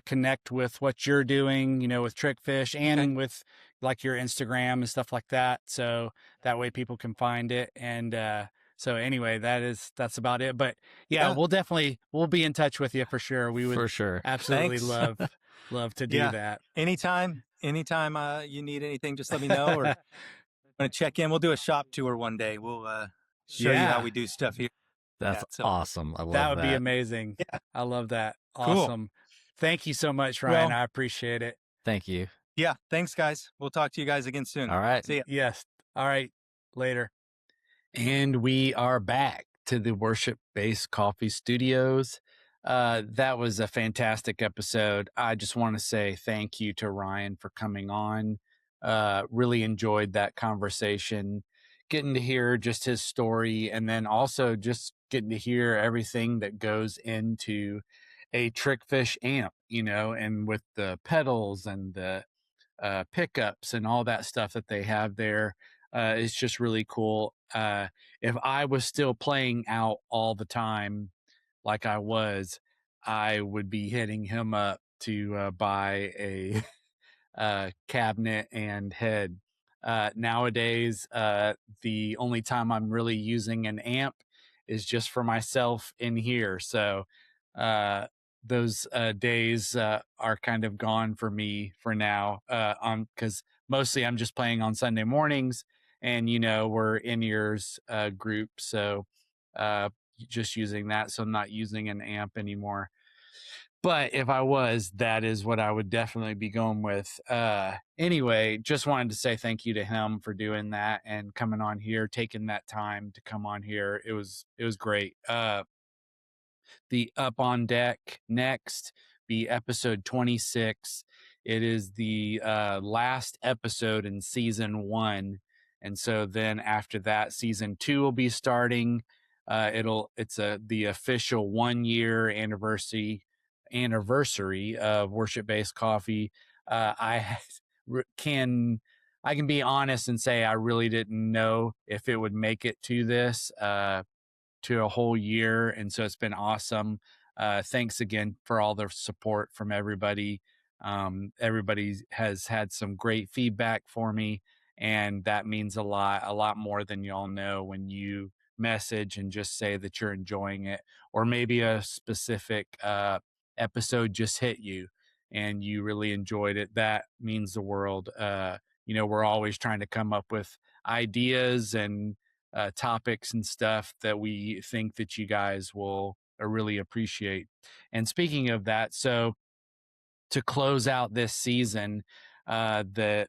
connect with what you're doing, with Trickfish and with like your Instagram and stuff like that. So that way people can find it. And so anyway, that's about it. But we'll be in touch with you for sure. We would for sure absolutely love to do that. Anytime you need anything, just let me know, or I'm going to check in. We'll do a shop tour one day. We'll show you how we do stuff here. That's awesome. I love that. Would be amazing. Yeah. I love that. Awesome. Cool. Thank you so much, Ryan. I appreciate it. Thank you. Yeah. Thanks, guys. We'll talk to you guys again soon. All right. See ya. Yes. All right. Later. And we are back to the Worship Based Coffee Studios. That was a fantastic episode. I just want to say thank you to Ryan for coming on. Really enjoyed that conversation, getting to hear just his story, and then also just getting to hear everything that goes into a Trickfish amp, and with the pedals and the pickups and all that stuff that they have there. It's just really cool. If I was still playing out all the time like I was, I would be hitting him up to buy a cabinet and head. Nowadays, the only time I'm really using an amp is just for myself in here. So those days are kind of gone for me for now, because mostly I'm just playing on Sunday mornings and we're in ears group, so just using that, so I'm not using an amp anymore. But if I was, that is what I would definitely be going with. Anyway, just wanted to say thank you to him for doing that and coming on here, taking that time to come on here. It was great. The Up on Deck next be episode 26. It is the last episode in season 1, and so then after that, season 2 will be starting. It's the official 1-year anniversary of Worship Based Coffee. I can be honest and say I really didn't know if it would make it to this. To a whole year, and so it's been awesome. Thanks again for all the support from everybody. Everybody has had some great feedback for me, and that means a lot more than y'all know when you message and just say that you're enjoying it, or maybe a specific episode just hit you and you really enjoyed it. That means the world. We're always trying to come up with ideas and topics and stuff that we think that you guys will really appreciate. And speaking of that, so to close out this season, the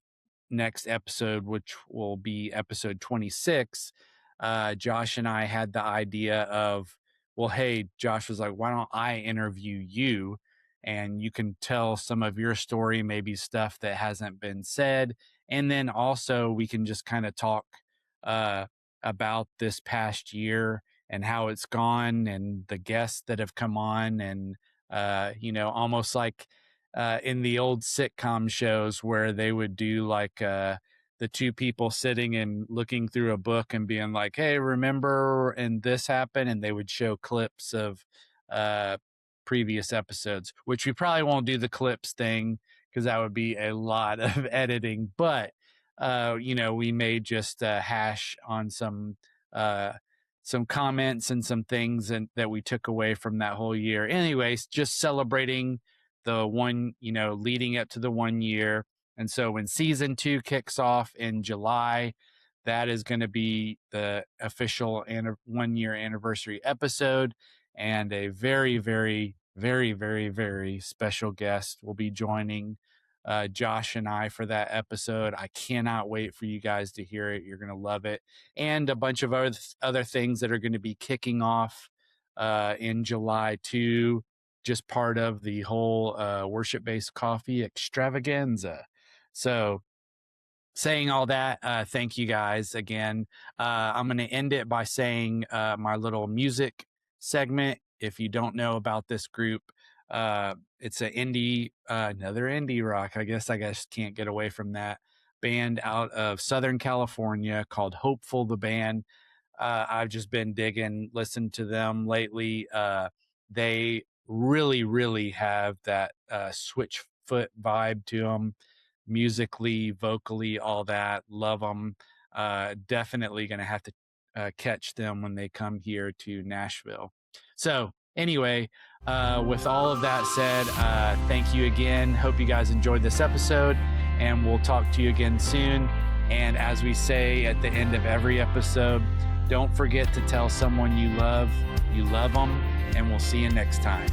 next episode, which will be episode 26, Josh and I had the idea of, well, hey, Josh was like, why don't I interview you? And you can tell some of your story, maybe stuff that hasn't been said. And then also we can just kind of talk about this past year and how it's gone and the guests that have come on, and almost like in the old sitcom shows where they would do like the two people sitting and looking through a book and being like, hey, remember, and this happened, and they would show clips of previous episodes, which we probably won't do the clips thing because that would be a lot of editing, but we may just hash on some comments and some things that we took away from that whole year. Anyways, just celebrating the one, leading up to the 1 year. And so when season 2 kicks off in July, that is going to be the official 1-year anniversary episode. And a very, very, very, very, very special guest will be joining Josh and I for that episode. I cannot wait for you guys to hear it. You're going to love it. And a bunch of other things that are going to be kicking off in July too, just part of the whole worship-based coffee extravaganza. So saying all that, thank you guys again. I'm going to end it by saying my little music segment. If you don't know about this group, it's an another indie rock. I guess can't get away from that band out of Southern California called Hopeful, the band. I've just been listening to them lately. They really, really have that Switchfoot vibe to them, musically, vocally, all that. Love them. Definitely going to have to catch them when they come here to Nashville. So anyway, with all of that said, thank you again. Hope you guys enjoyed this episode, and we'll talk to you again soon. And as we say at the end of every episode, don't forget to tell someone you love them, and we'll see you next time.